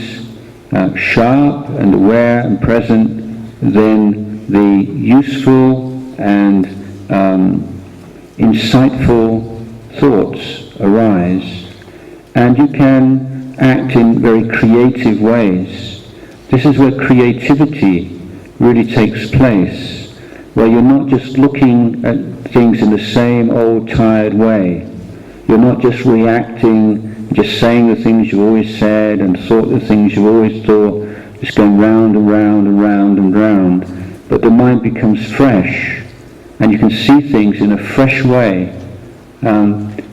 sharp and aware and present, then the useful and insightful thoughts arise, and you can act in very creative ways. This is where creativity really takes place, where you're not just looking at things in the same old tired way. You're not just reacting, just saying the things you've always said and thought the things you've always thought, just going round and round and round and round. But the mind becomes fresh, and you can see things in a fresh way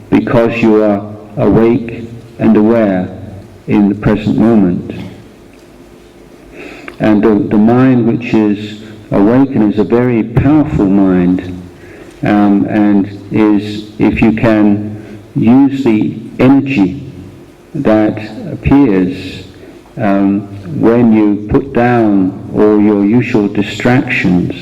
because you are awake and aware in the present moment. And the mind which is awakened is a very powerful mind, and is, if you can use the energy that appears when you put down all your usual distractions,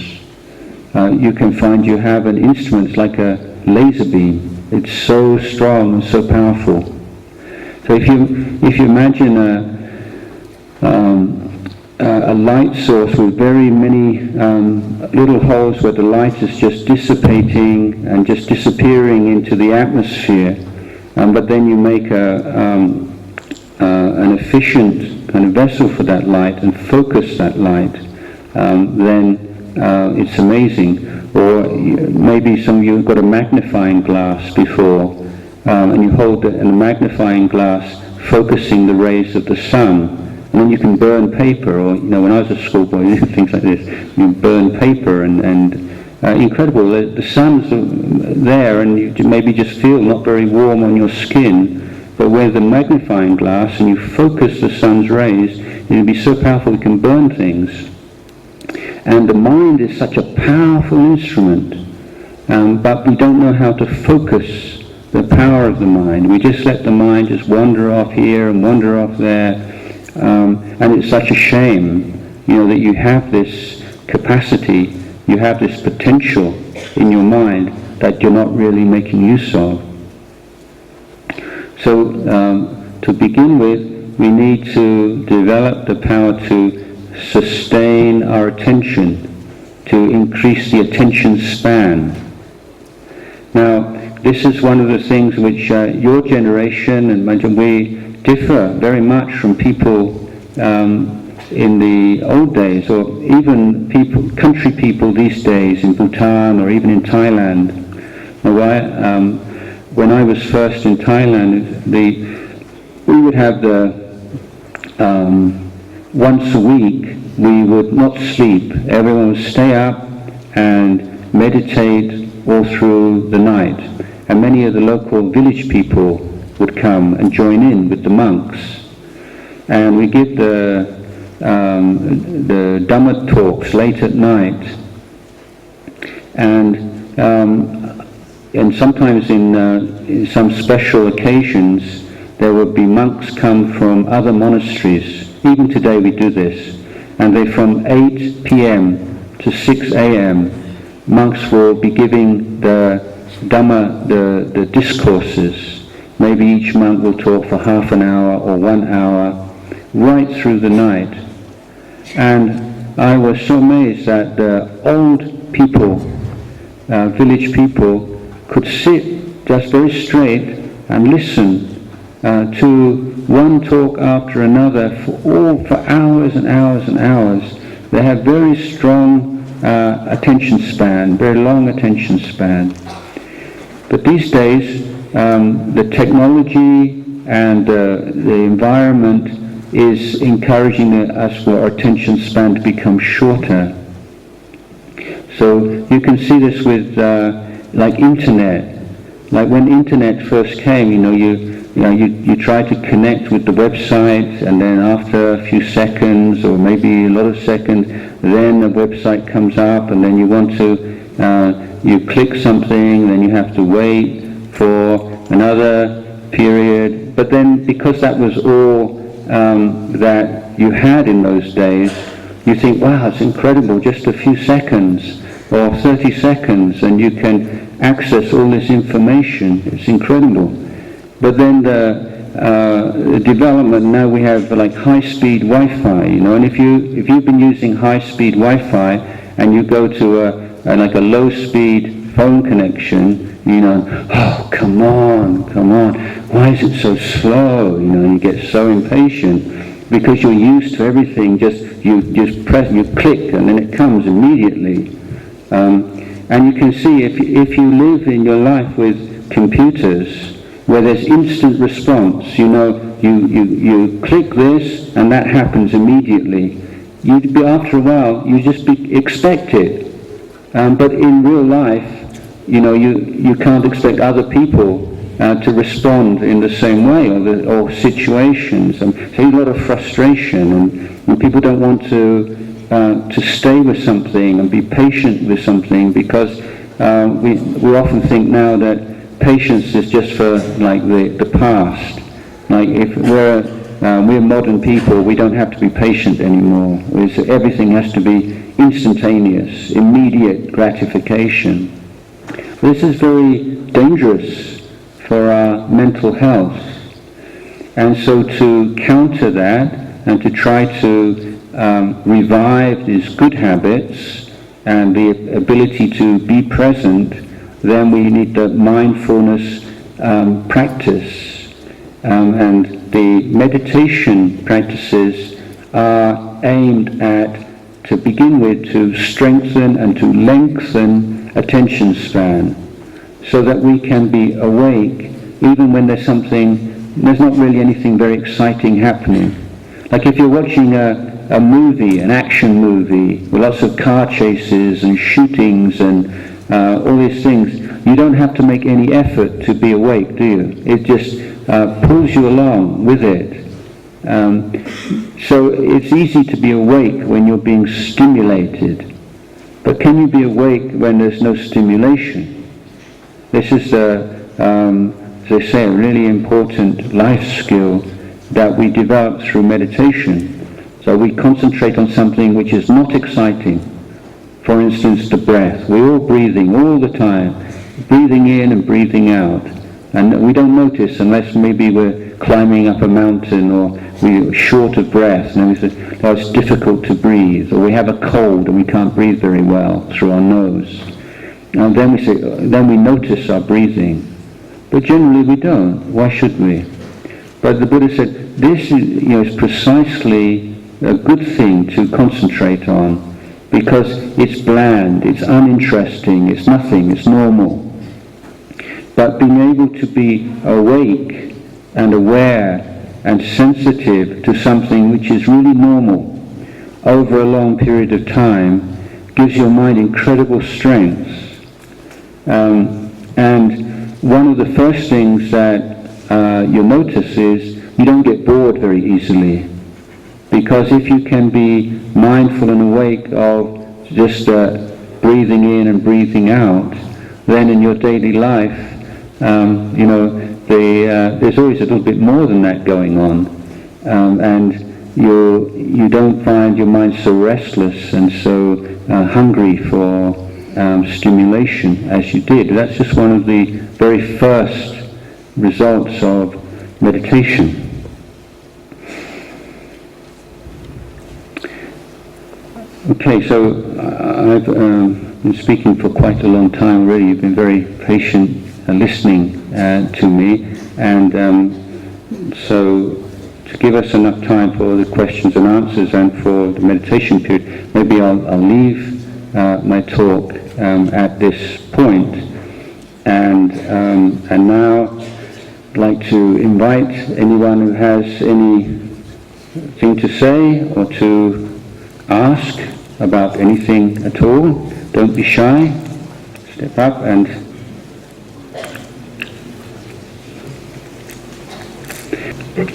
you can find you have an instrument. It's like a laser beam. It's so strong and so powerful. So if you imagine a light source with very many little holes where the light is just dissipating and just disappearing into the atmosphere, but then you make an efficient kind of vessel for that light and focus that light, then it's amazing. Or maybe some of you have got a magnifying glass before, and you hold it in a magnifying glass focusing the rays of the sun, and then you can burn paper, or when I was a schoolboy, things like this, you burn paper and incredible. The sun's there, and you maybe just feel not very warm on your skin. But with a magnifying glass, and you focus the sun's rays, it'll be so powerful it can burn things. And the mind is such a powerful instrument, but we don't know how to focus the power of the mind. We just let the mind just wander off here and wander off there, and it's such a shame, that you have this capacity, you have this potential in your mind that you're not really making use of. So, to begin with, we need to develop the power to sustain our attention, to increase the attention span. Now, this is one of the things which your generation and we differ very much from people in the old days, or even country people these days in Bhutan or even in Thailand. When I was first in Thailand, we would have once a week we would not sleep. Everyone would stay up and meditate all through the night. And many of the local village people would come and join in with the monks. And we give the Dhamma talks late at night. And sometimes in some special occasions, there would be monks come from other monasteries. Even today we do this. And they, from 8 p.m. to 6 a.m., monks will be giving the Dhamma, the discourses. Maybe each monk will talk for half an hour or 1 hour, right through the night. And I was so amazed that the old people, village people, could sit just very straight and listen to one talk after another for hours and hours and hours. They have very strong attention span, very long attention span. But these days, the technology and the environment is encouraging us for our attention span to become shorter. So you can see this with like internet. Like when internet first came, you try to connect with the website, and then after a few seconds or maybe a lot of seconds, then the website comes up, and then you want to you click something, then you have to wait for another period. But then because that was all that you had in those days, you think, wow, it's incredible, just a few seconds or 30 seconds and you can access all this information. It's incredible. But then the development, now we have like high-speed Wi-Fi, and if you've been using high-speed Wi-Fi and you go to like a low-speed phone connection, oh, come on, why is it so slow? You get so impatient because you're used to everything. You press, you click, and then it comes immediately. And you can see if you live in your life with computers where there's instant response, you click this and that happens immediately. After a while, you just expect it. But in real life, you can't expect other people to respond in the same way, or situations. So there's a lot of frustration, and people don't want to stay with something and be patient with something, because we often think now that patience is just for like the past. Like if we're modern people, we don't have to be patient anymore. Everything has to be instantaneous, immediate gratification. This is very dangerous for our mental health. And so to counter that and to try to revive these good habits and the ability to be present, then we need the mindfulness practice. And the meditation practices are aimed at, to begin with, to strengthen and to lengthen attention span, so that we can be awake even when there's not really anything very exciting happening. Like if you're watching a a movie, an action movie, with lots of car chases and shootings and all these things, you don't have to make any effort to be awake, do you? It just pulls you along with it. So it's easy to be awake when you're being stimulated. But can you be awake when there's no stimulation? This is, as they say, a really important life skill that we develop through meditation. So we concentrate on something which is not exciting. For instance, the breath. We're all breathing all the time, breathing in and breathing out. And we don't notice unless maybe we're climbing up a mountain or we're short of breath and we say, oh, it's difficult to breathe, or we have a cold and we can't breathe very well through our nose. And then we say, then we notice our breathing. But generally we don't. Why should we? But the Buddha said, this is precisely a good thing to concentrate on, because it's bland, it's uninteresting, it's nothing, it's normal. But being able to be awake and aware and sensitive to something which is really normal over a long period of time gives your mind incredible strength. And one of the first things that you'll notice is you don't get bored very easily. Because if you can be mindful and awake of just breathing in and breathing out, then in your daily life, there's always a little bit more than that going on, and you don't find your mind so restless and so hungry for stimulation as you did. That's just one of the very first results of meditation. Okay, so I've been speaking for quite a long time already. You've been very patient listening to me, and so to give us enough time for the questions and answers and for the meditation period, maybe I'll leave my talk at this point, and now I'd like to invite anyone who has anything to say or to ask about anything at all. Don't be shy. Step up and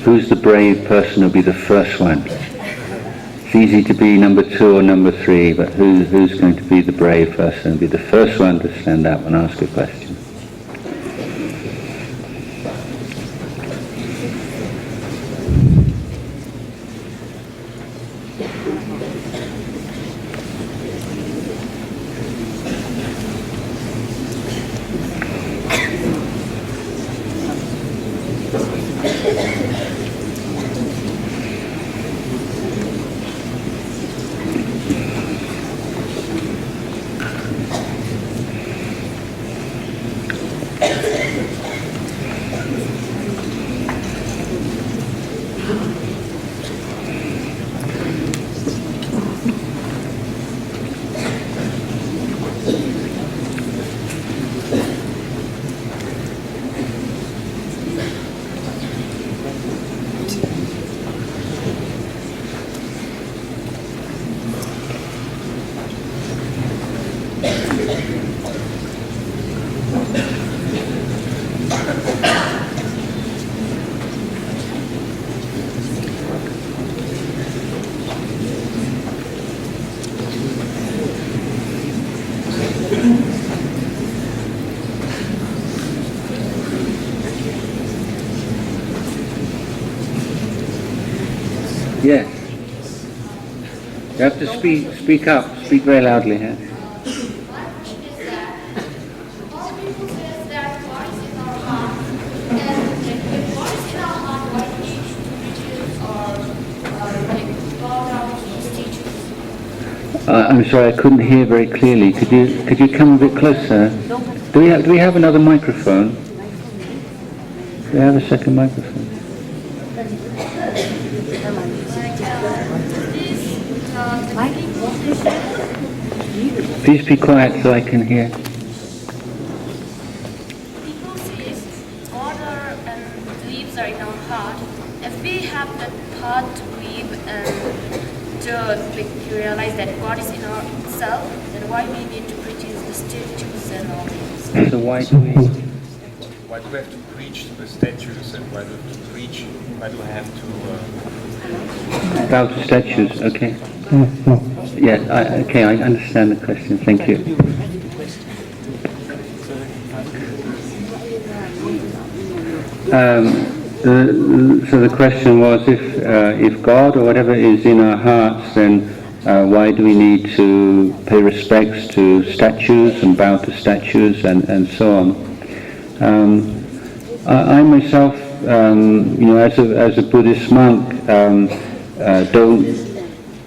who's the brave person who'll be the first one? It's easy to be number 2 or number 3, but who's going to be the brave person, be the first one to stand up and ask a question? Yes. You have to speak up, speak very loudly here. I'm sorry, I couldn't hear very clearly. Could you come a bit closer? Do we have another microphone? Do we have a second microphone? Please be quiet so I can hear. People say order and beliefs are in our heart. If we have that part to believe and realize that God is in ourselves, then why we need to preach the statues and all this? So why do we have to preach to the statues, and why do we have to bow to statues? Okay. Yeah. Okay. I understand the question. Thank you. So the question was, if God or whatever is in our hearts, then why do we need to pay respects to statues and bow to statues and so on? I myself, as a Buddhist monk,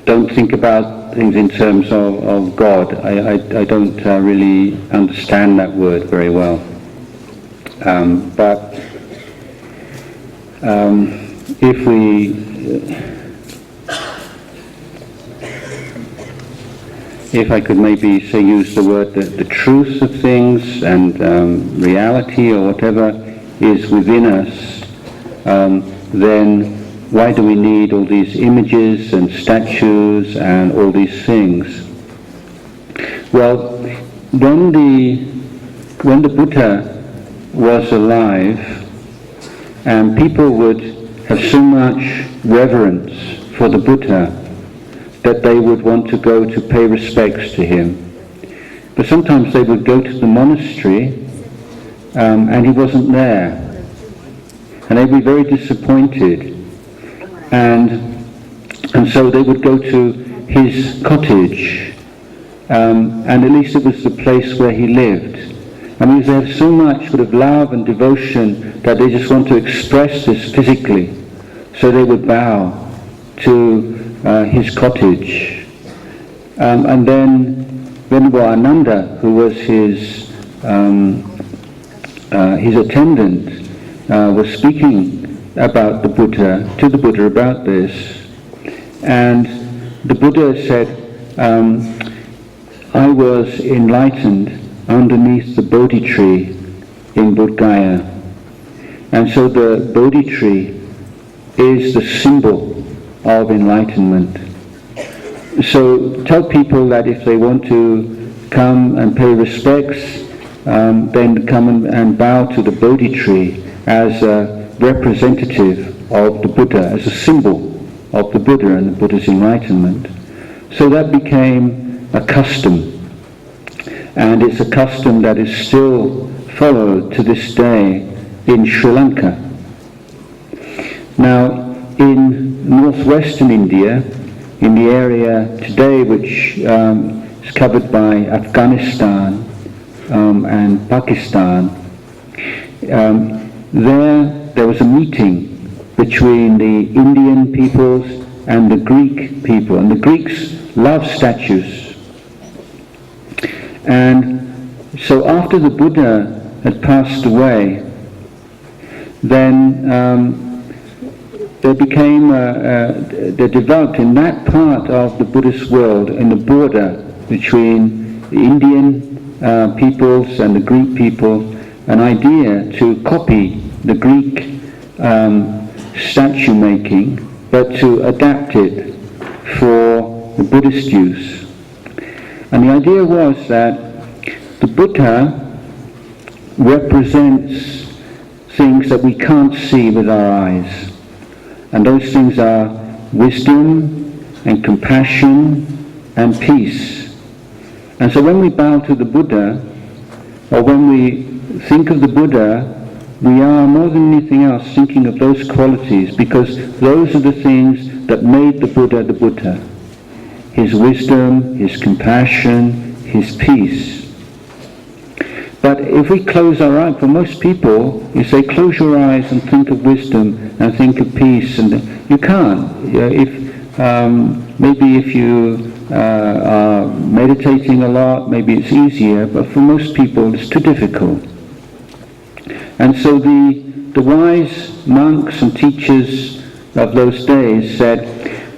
don't think about things in terms of God. I don't really understand that word very well. But if I could maybe use the word that the truth of things and reality or whatever is within us, then why do we need all these images and statues and all these things? Well, when the Buddha was alive, and people would have so much reverence for the Buddha that they would want to go to pay respects to him. But sometimes they would go to the monastery and he wasn't there. And they'd be very disappointed. And so they would go to his cottage, and at least it was the place where he lived. I mean, they have so much sort of love and devotion that they just want to express this physically. So they would bow to his cottage. And then Venerable Ananda, who was his attendant, was speaking about the Buddha, to the Buddha about this. And the Buddha said, I was enlightened underneath the Bodhi tree in Bodh Gaya. And so the Bodhi tree is the symbol of enlightenment. So tell people that if they want to come and pay respects, then come and bow to the Bodhi tree as a representative of the Buddha, as a symbol of the Buddha and the Buddha's enlightenment. So that became a custom. And it's a custom that is still followed to this day in Sri Lanka. Now, in northwestern India, in the area today which is covered by Afghanistan and Pakistan, there was a meeting between the Indian peoples and the Greek people. And the Greeks love statues. And so after the Buddha had passed away, then there developed in that part of the Buddhist world, in the border between the Indian peoples and the Greek people, an idea to copy the Greek statue making, but to adapt it for the Buddhist use. And the idea was that the Buddha represents things that we can't see with our eyes. And those things are wisdom and compassion and peace. And so when we bow to the Buddha, or when we think of the Buddha, we are more than anything else thinking of those qualities, because those are the things that made the Buddha the Buddha. His wisdom, his compassion, his peace. But if we close our eyes, for most people, you say close your eyes and think of wisdom and think of peace, and you can't. Maybe if you are meditating a lot, maybe it's easier, but for most people it's too difficult. And so the wise monks and teachers of those days said,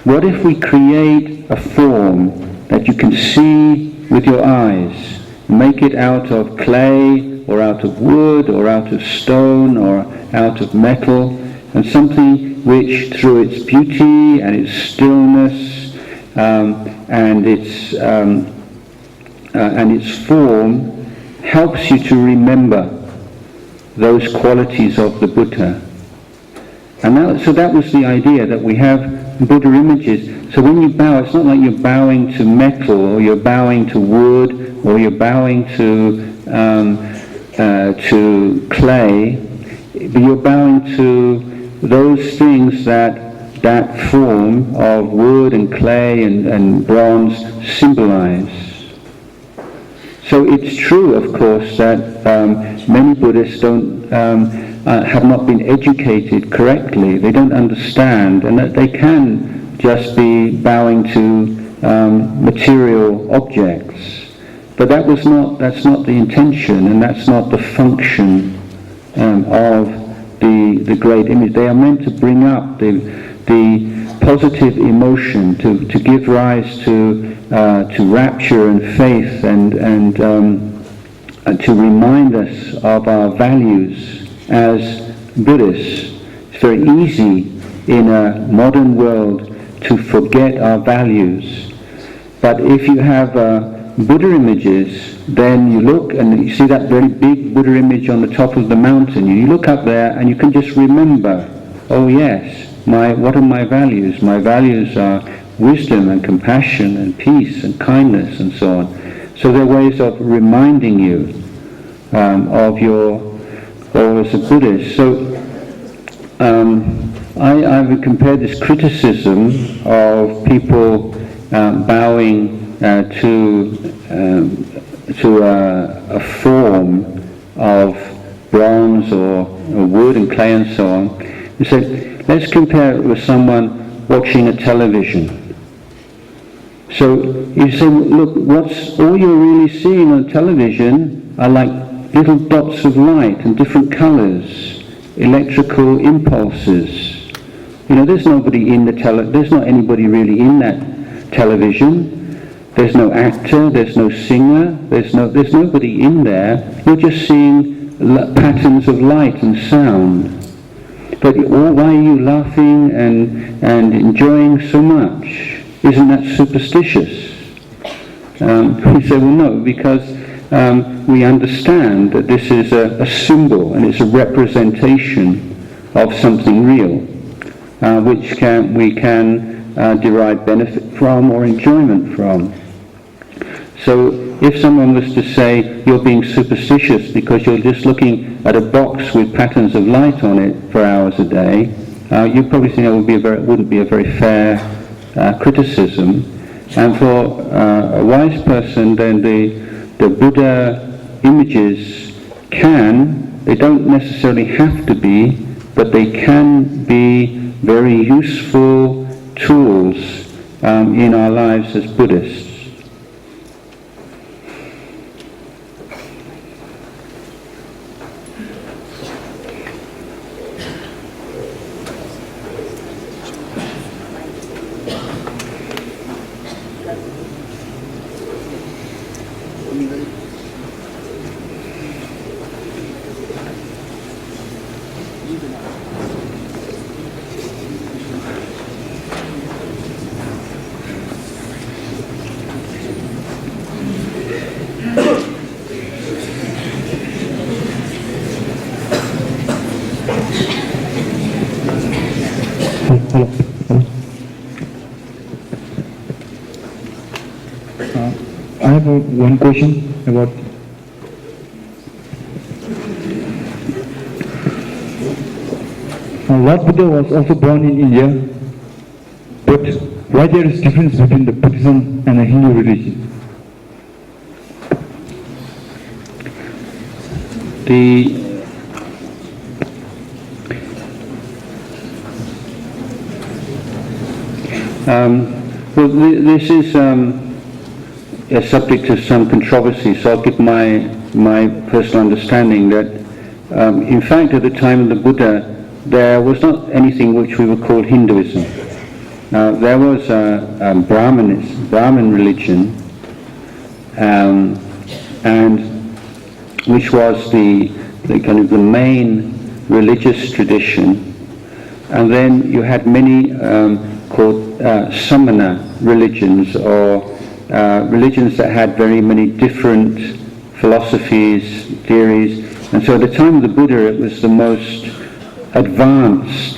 what if we create a form that you can see with your eyes? Make it out of clay, or out of wood, or out of stone, or out of metal, and something which, through its beauty and its stillness and its form helps you to remember those qualities of the Buddha. And so that was the idea, that we have Buddha images. So when you bow, it's not like you're bowing to metal, or you're bowing to wood, or you're bowing to clay, but you're bowing to those things that form of wood and clay and bronze symbolize. So it's true, of course, that many Buddhists have not been educated correctly. They don't understand, and that they can just be bowing to material objects. But that's not the intention, and that's not the function of the great image. They are meant to bring up the positive emotion, to give rise to rapture and faith, and to remind us of our values as Buddhists. It's very easy in a modern world to forget our values. But if you have Buddha images, then you look and you see that very big Buddha image on the top of the mountain. You look up there and you can just remember, oh yes, what are my values? My values are wisdom and compassion and peace and kindness and so on. So they're ways of reminding you of your role as a Buddhist. So I would compare this criticism of people bowing to a form of bronze or wood and clay and so on. You say, let's compare it with someone watching a television. So you say, look, all you're really seeing on television are like little dots of light and different colours, electrical impulses. There's nobody in there's not anybody really in that television. There's no actor, there's no singer, there's nobody in there. You're just seeing patterns of light and sound. But why are you laughing and enjoying so much? Isn't that superstitious? We say, well, no, because we understand that this is a symbol and it's a representation of something real, which we can derive benefit from or enjoyment from. So if someone was to say you're being superstitious because you're just looking at a box with patterns of light on it for hours a day, you'd probably think it wouldn't be a very fair criticism. And for a wise person, then the Buddha images they don't necessarily have to be, but they can be very useful tools in our lives as Buddhists. I have one question about Lord Buddha was also born in India, but why there is difference between the Buddhism and the Hindu religion? This is a subject of some controversy, so I'll give my personal understanding that in fact at the time of the Buddha there was not anything which we would call Hinduism. There was Brahman religion, and which was the kind of the main religious tradition, and then you had many called samana religions, or religions that had very many different philosophies, theories. And so at the time of the Buddha, it was the most advanced,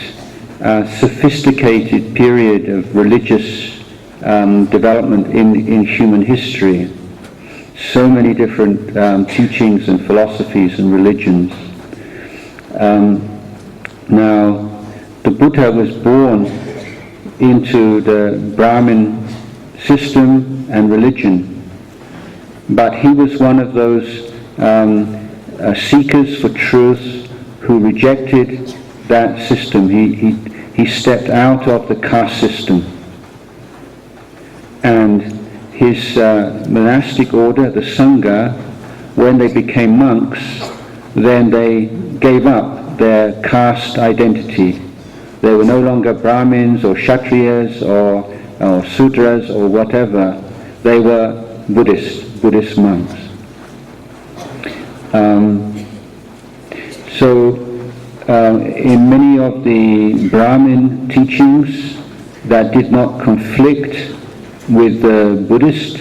sophisticated period of religious development in human history. So many different teachings and philosophies and religions. Now, the Buddha was born into the Brahmin system and religion, but he was one of those seekers for truth who rejected that system. He stepped out of the caste system, and his monastic order, the Sangha, when they became monks, then they gave up their caste identity. They were no longer Brahmins or Kshatriyas or Sudras or whatever. They were Buddhist monks. In many of the Brahmin teachings that did not conflict with the Buddha's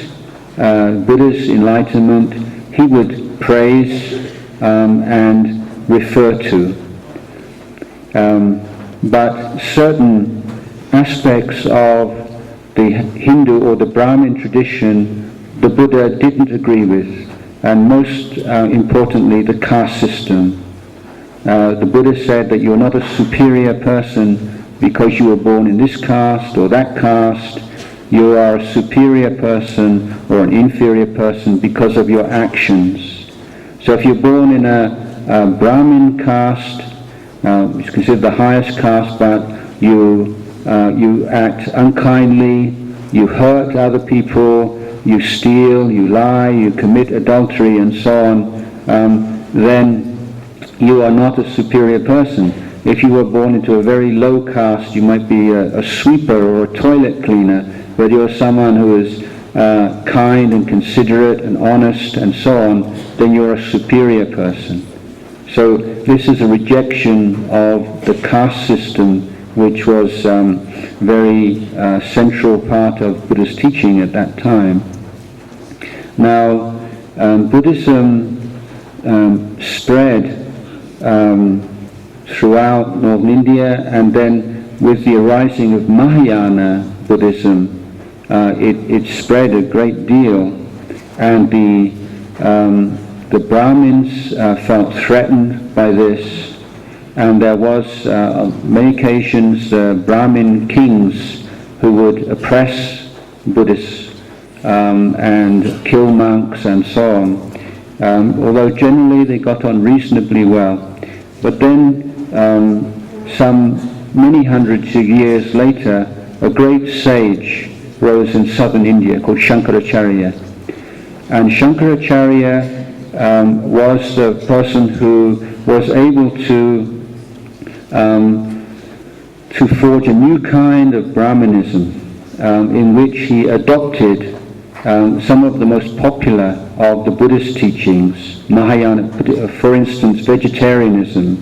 enlightenment, he would praise and refer to. But certain aspects of the Hindu or the Brahmin tradition, the Buddha didn't agree with, and most importantly, the caste system. The Buddha said that you're not a superior person because you were born in this caste or that caste. You are a superior person or an inferior person because of your actions. So if you're born in a Brahmin caste, it's considered the highest caste, but you act unkindly, you hurt other people, you steal, you lie, you commit adultery and so on, then you are not a superior person. If you were born into a very low caste, you might be a sweeper or a toilet cleaner, but you're someone who is kind and considerate and honest and so on, then you're a superior person. So this is a rejection of the caste system, which was very central part of Buddha's teaching at that time. Now, Buddhism spread throughout northern India, and then with the arising of Mahayana Buddhism, it spread a great deal, and the Brahmins felt threatened by this, and there was on many occasions Brahmin kings who would oppress Buddhists and kill monks and so on, although generally they got on reasonably well. But then some many hundreds of years later, a great sage rose in southern India called Shankaracharya, and Shankaracharya was the person who was able to forge a new kind of Brahmanism in which he adopted some of the most popular of the Buddhist teachings, Mahayana, for instance, vegetarianism.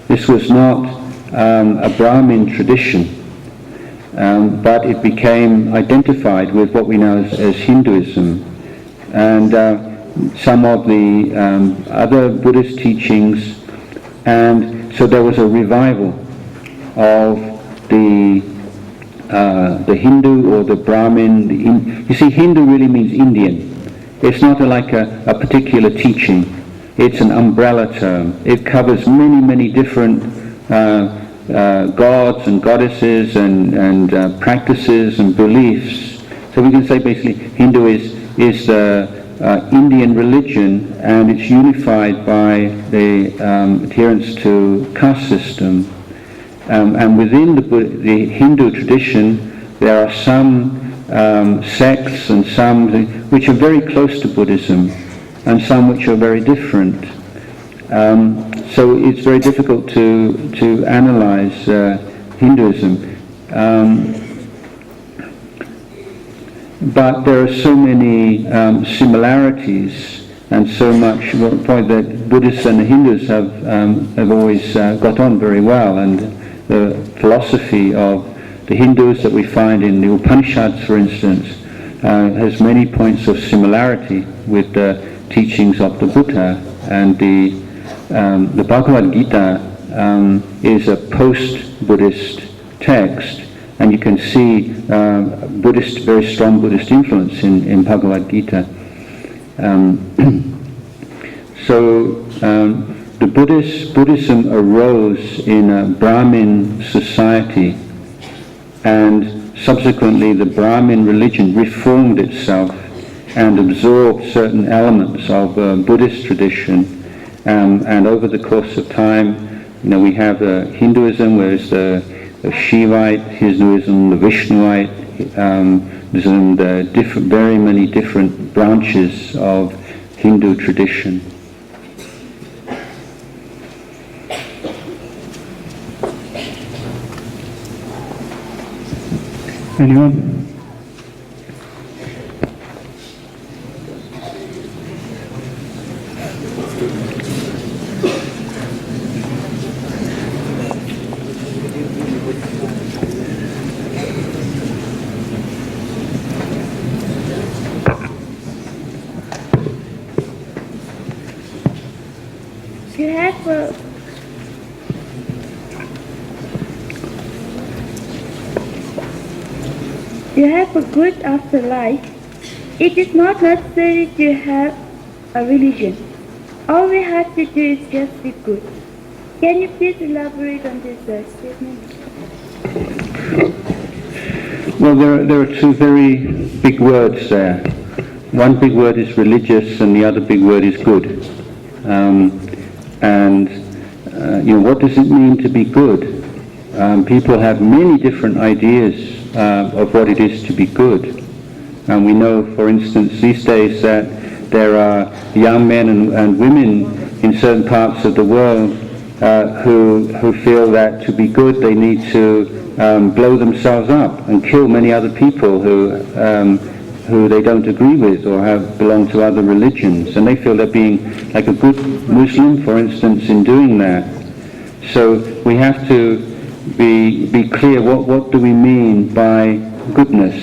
This was not a Brahmin tradition, but it became identified with what we know as Hinduism. And some of the other Buddhist teachings, and so there was a revival of the Hindu or the Brahmin. You see, Hindu really means Indian. It's not like a particular teaching. It's an umbrella term. It covers many different gods and goddesses and practices and beliefs. So we can say basically Hindu is the Indian religion, and it's unified by the adherence to caste system. And within the Hindu tradition, there are some sects and some which are very close to Buddhism, and some which are very different. So it's very difficult to analyze Hinduism. But there are so many similarities and so much point that Buddhists and Hindus have always got on very well, and the philosophy of the the Hindus that we find in the Upanishads, for instance, has many points of similarity with the teachings of the Buddha, and the Bhagavad Gita is a post-Buddhist text, and you can see very strong Buddhist influence in Bhagavad Gita. So the Buddhism arose in a Brahmin society, and subsequently the Brahmin religion reformed itself and absorbed certain elements of Buddhist tradition, and over the course of time, we have Hinduism, whereas the Shivite Hinduism, the Vishnuvite, there's very many different branches of Hindu tradition. Anyone? You have a good afterlife. It is not necessary to have a religion. All we have to do is just be good. Can you please elaborate on this statement? Well, there are two very big words there. One big word is religious, and the other big word is good. What does it mean to be good? People have many different ideas of what it is to be good. And we know, for instance, these days that there are young men and women in certain parts of the world who feel that to be good they need to blow themselves up and kill many other people who they don't agree with or belong to other religions, and they feel they're being like a good Muslim, for instance, in doing that. So we have to be clear, what do we mean by goodness?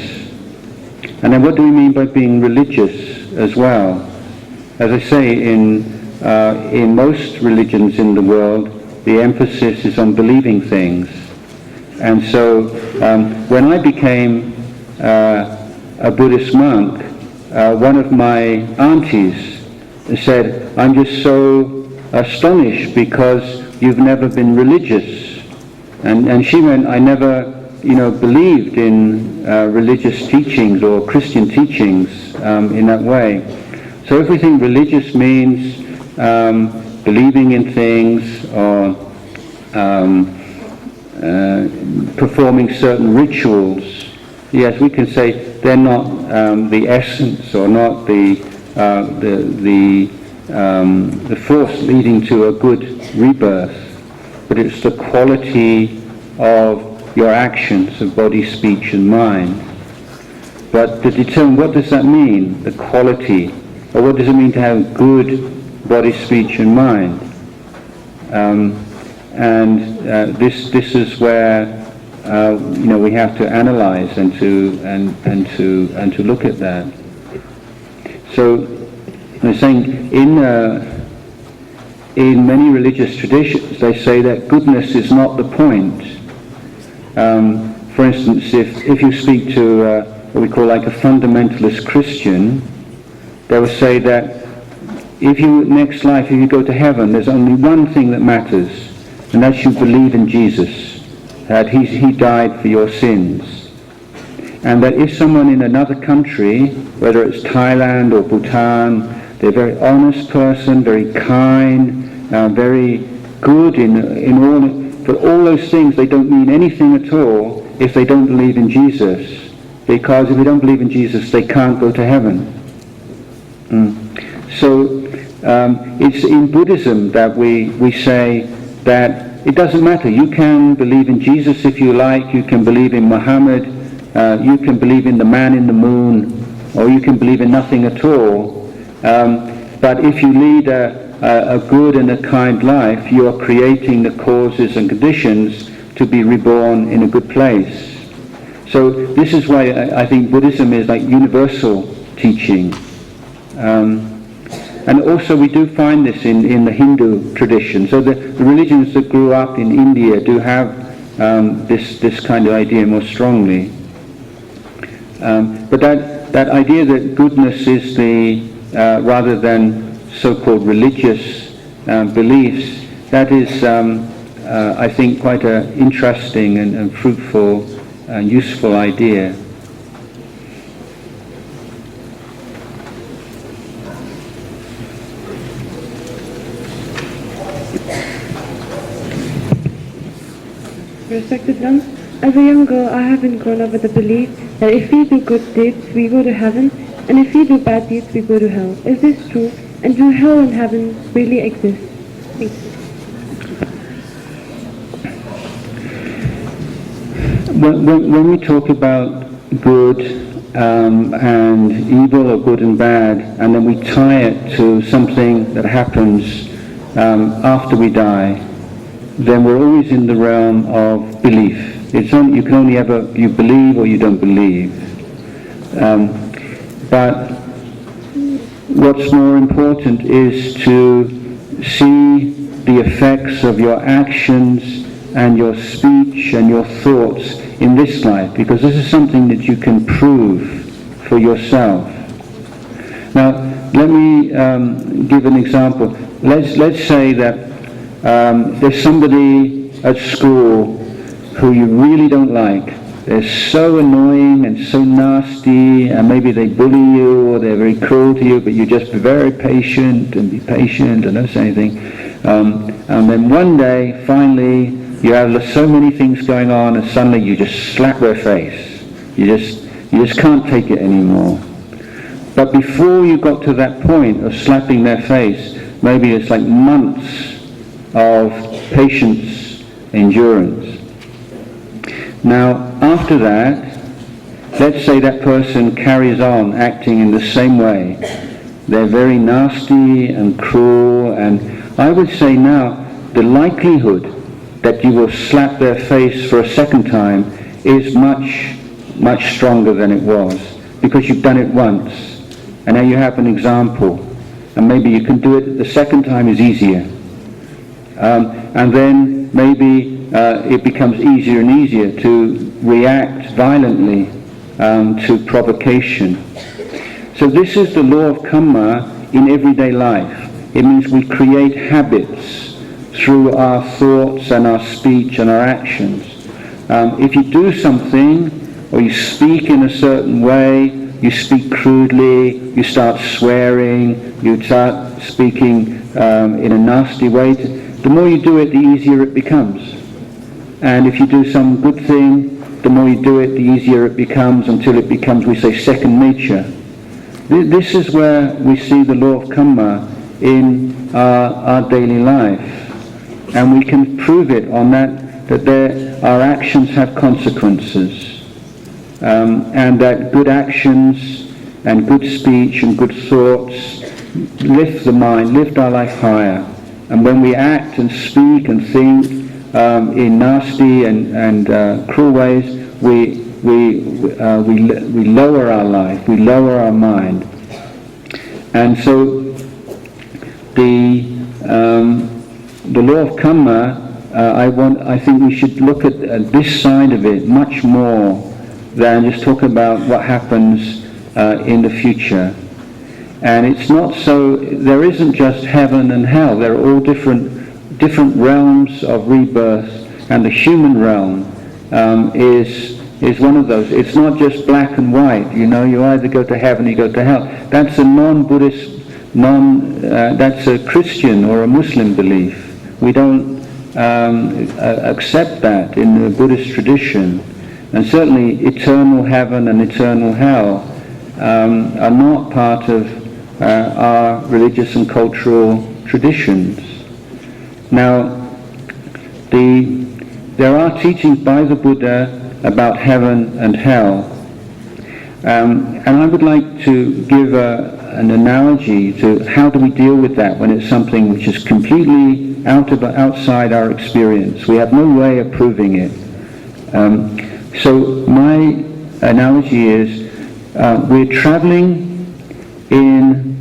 And then what do we mean by being religious as well? As I say, in most religions in the world, the emphasis is on believing things. And so when I became a Buddhist monk, one of my aunties said, "I'm just so astonished because you've never been religious." And she meant I never believed in religious teachings or Christian teachings in that way. So if we think religious means believing in things or performing certain rituals, yes, we can say they're not the essence or not the force leading to a good rebirth, but it's the quality of your actions of body, speech and mind. But to determine what does that mean, the quality, or what does it mean to have good body, speech and mind? This is where we have to analyze and to look at that. So I'm saying in many religious traditions they say that goodness is not the point. For instance, if you speak to what we call like a fundamentalist Christian, they will say that if next life, if you go to heaven, there's only one thing that matters, and that's you believe in Jesus, that he died for your sins. And that if someone in another country, whether it's Thailand or Bhutan, they're a very honest person, very kind, very good in all, but all those things, they don't mean anything at all if they don't believe in Jesus. Because if they don't believe in Jesus, they can't go to heaven. So it's in Buddhism that we say that it doesn't matter. You can believe in Jesus if you like, you can believe in Muhammad, you can believe in the man in the moon, or you can believe in nothing at all. But if you lead a good and a kind life, you are creating the causes and conditions to be reborn in a good place. So this is why I think Buddhism is like universal teaching. And also we do find this in the Hindu tradition. So the religions that grew up in India do have this kind of idea more strongly. But that idea that goodness is the, rather than so-called religious beliefs, that is, I think, quite an interesting and fruitful and useful idea. Respected nuns, as a young girl, I haven't grown up with the belief that if we do good deeds, we go to heaven, and if we do bad deeds, we go to hell. Is this true? And do hell and heaven really exist? Thank you. When we talk about good and evil or good and bad, and then we tie it to something that happens after we die, then we're always in the realm of belief. It's only, you can only ever, you believe or you don't believe. But what's more important is to see the effects of your actions and your speech and your thoughts in this life, because this is something that you can prove for yourself. Now, let me give an example. Let's say that there's somebody at school who you really don't like. They're so annoying and so nasty, and maybe they bully you or they're very cruel to you, but you just be very patient and be patient and don't say anything. And then one day, finally, you have so many things going on, and suddenly you just slap their face. You just can't take it anymore. But before you got to that point of slapping their face, maybe it's like months of patience, endurance. Now, after that, let's say that person carries on acting in the same way. They're very nasty and cruel, and I would say now the likelihood that you will slap their face for a second time is much, much stronger than it was, because you've done it once, and now you have an example, and maybe you can do it the second time is easier. And then maybe it becomes easier and easier to react violently to provocation. So this is the law of karma in everyday life. It means we create habits through our thoughts and our speech and our actions. If you do something, or you speak in a certain way, you speak crudely, you start swearing, you start speaking in a nasty way, the more you do it, the easier it becomes. And if you do some good thing, the more you do it, the easier it becomes, until it becomes, we say, second nature. This is where we see the law of karma in our daily life. And we can prove it on that our actions have consequences. And that good actions and good speech and good thoughts lift the mind, lift our life higher. And when we act and speak and think in nasty and cruel ways, we lower our life, we lower our mind. And so the law of karma, I think we should look at this side of it much more than just talk about what happens in the future. And it's not so, there isn't just heaven and hell, there are all different realms of rebirth, and the human realm is one of those. It's not just black and white, you either go to heaven or you go to hell. That's a non-Buddhist, that's a Christian or a Muslim belief. We don't accept that in the Buddhist tradition. And certainly eternal heaven and eternal hell are not part of our religious and cultural traditions. Now, there are teachings by the Buddha about heaven and hell, and I would like to give an analogy to how do we deal with that when it's something which is completely outside our experience. We have no way of proving it. So my analogy is we're traveling in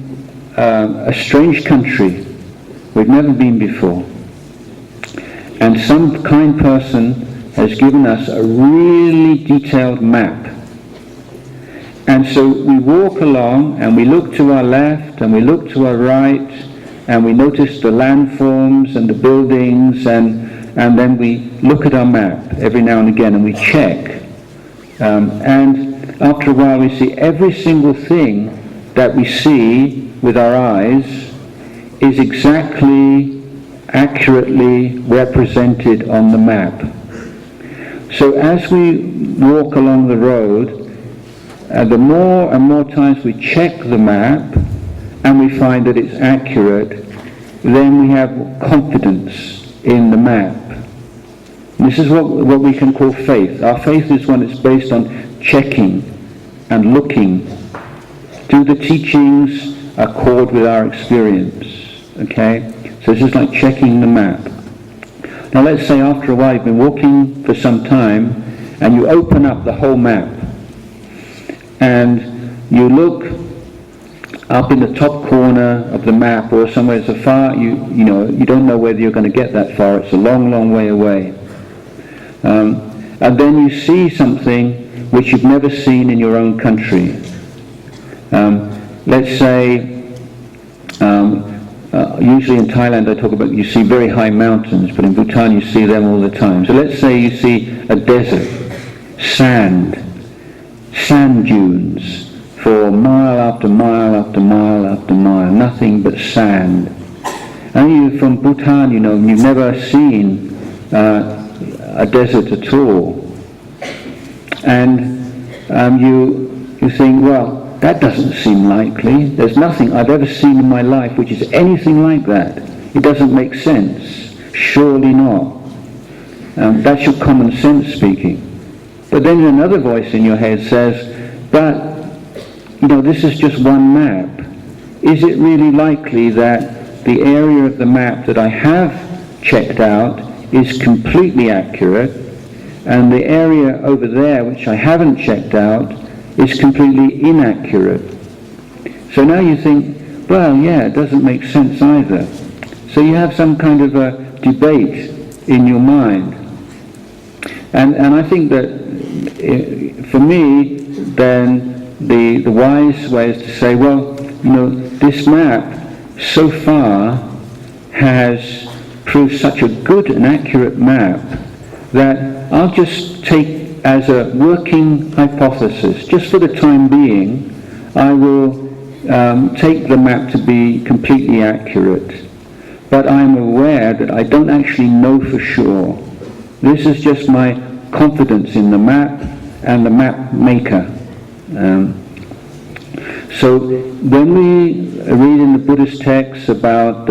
a strange country we've never been before. And some kind person has given us a really detailed map. And so we walk along and we look to our left and we look to our right and we notice the landforms and the buildings and then we look at our map every now and again and we check. And after a while we see every single thing that we see with our eyes is exactly, accurately represented on the map. So as we walk along the road, the more and more times we check the map and we find that it's accurate, then we have confidence in the map. And this is what we can call faith. Our faith is one that's based on checking and looking. Do the teachings accord with our experience? Okay? So it's just like checking the map. Now let's say after a while you've been walking for some time and you open up the whole map and you look up in the top corner of the map or somewhere so far, you don't know whether you're going to get that far. It's a long, long way away. And then you see something which you've never seen in your own country. Let's say, usually in Thailand I talk about you see very high mountains, but in Bhutan you see them all the time. So let's say you see a desert, sand dunes for mile after mile after mile after mile, nothing but sand. And you from Bhutan, you've never seen a desert at all. And you think, well, that doesn't seem likely. There's nothing I've ever seen in my life which is anything like that. It doesn't make sense. Surely not. That's your common sense speaking. But then another voice in your head says, but, this is just one map. Is it really likely that the area of the map that I have checked out is completely accurate, and the area over there which I haven't checked out is completely inaccurate? So now you think, well, yeah, it doesn't make sense either. So you have some kind of a debate in your mind. And I think that for me, then the wise way is to say, well, this map so far has proved such a good and accurate map that I'll just take as a working hypothesis, just for the time being, I will take the map to be completely accurate. But I'm aware that I don't actually know for sure. This is just my confidence in the map and the map maker. So when we read in the Buddhist texts about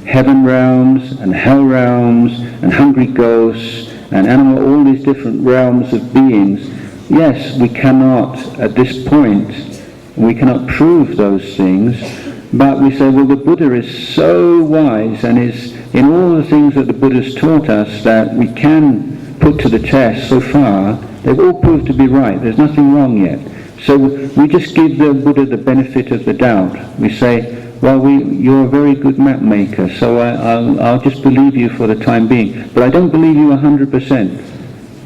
heaven realms and hell realms and hungry ghosts and animal, all these different realms of beings, yes, we cannot, at this point, we cannot prove those things, but we say, well, the Buddha is so wise and is in all the things that the Buddha's taught us that we can put to the test so far, they've all proved to be right. There's nothing wrong yet. So we just give the Buddha the benefit of the doubt. We say, well, you're a very good map maker, so I'll just believe you for the time being. But I don't believe you 100%.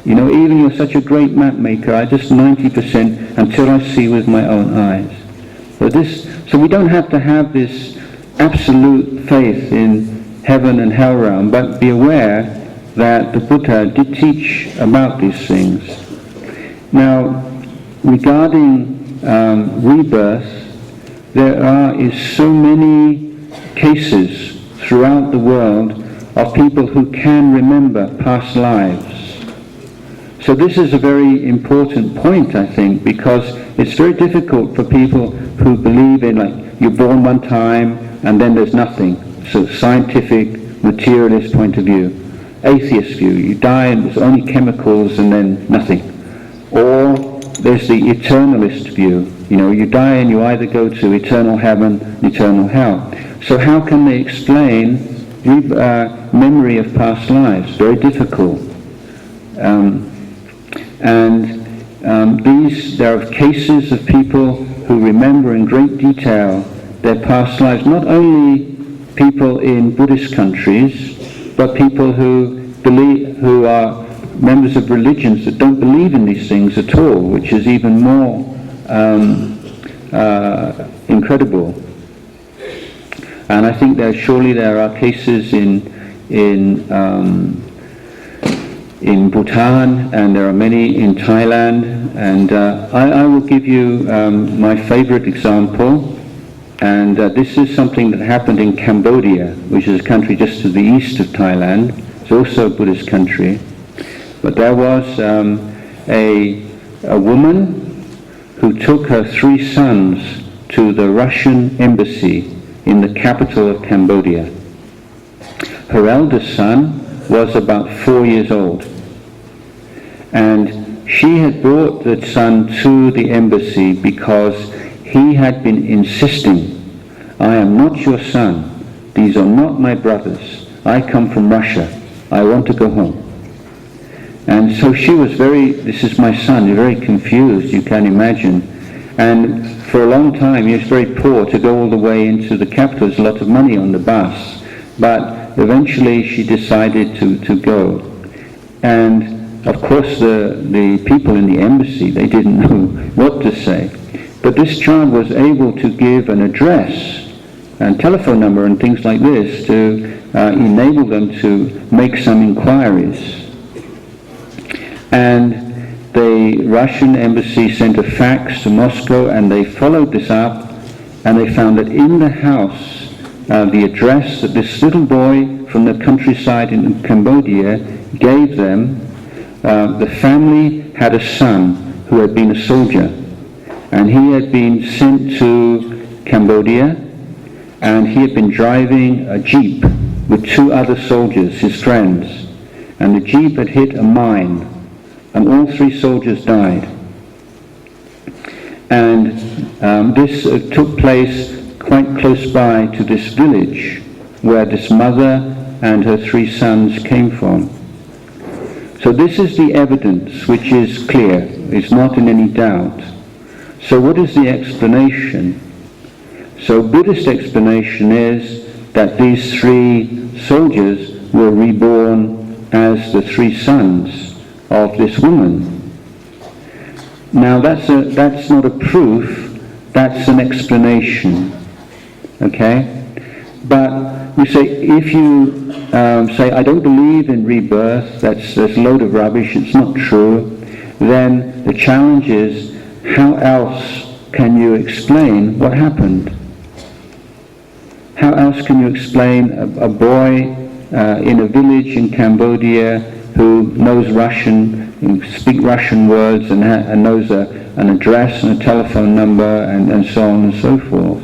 Even you're such a great map maker, I just 90% until I see with my own eyes. So we don't have to have this absolute faith in heaven and hell realm, but be aware that the Buddha did teach about these things. Now, regarding rebirth, there is so many cases throughout the world of people who can remember past lives. So this is a very important point, I think, because it's very difficult for people who believe in, like, you're born one time and then there's nothing. So scientific, materialist point of view. Atheist view, you die and there's only chemicals and then nothing. Or there's the eternalist view. You die and you either go to eternal heaven, eternal hell. So how can they explain memory of past lives? Very difficult. And there are cases of people who remember in great detail their past lives, not only people in Buddhist countries, but people who are members of religions that don't believe in these things at all, which is even more incredible. And I think surely there are cases in Bhutan, and there are many in Thailand, and I will give you my favorite example, and this is something that happened in Cambodia, which is a country just to the east of Thailand. It's also a Buddhist country, but there was a woman who took her 3 sons to the Russian embassy in the capital of Cambodia. Her eldest son was about 4 years old, and she had brought the son to the embassy because he had been insisting, "I am not your son, these are not my brothers, I come from Russia, I want to go home." And so she was "This is my son," very confused, you can imagine. And for a long time he was very poor to go all the way into the capital. There's a lot of money on the bus, but eventually she decided to go. And of course the people in the embassy, they didn't know what to say. But this child was able to give an address and telephone number and things like this to enable them to make some inquiries. And the Russian embassy sent a fax to Moscow, and they followed this up, and they found that in the house, the address that this little boy from the countryside in Cambodia gave them, the family had a son who had been a soldier, and he had been sent to Cambodia, and he had been driving a jeep with 2 other soldiers, his friends, and the jeep had hit a mine, and all 3 soldiers died. And this took place quite close by to this village where this mother and her 3 sons came from. So this is the evidence which is clear, it's not in any doubt. So what is the explanation? So Buddhist explanation is that these 3 soldiers were reborn as the 3 sons of this woman. Now that's not a proof, that's an explanation, okay? But we say, if you say, "I don't believe in rebirth, that's a load of rubbish, it's not true," then the challenge is, how else can you explain what happened? How else can you explain a boy in a village in Cambodia who knows Russian, speaks Russian words, and knows an address and a telephone number, and so on and so forth?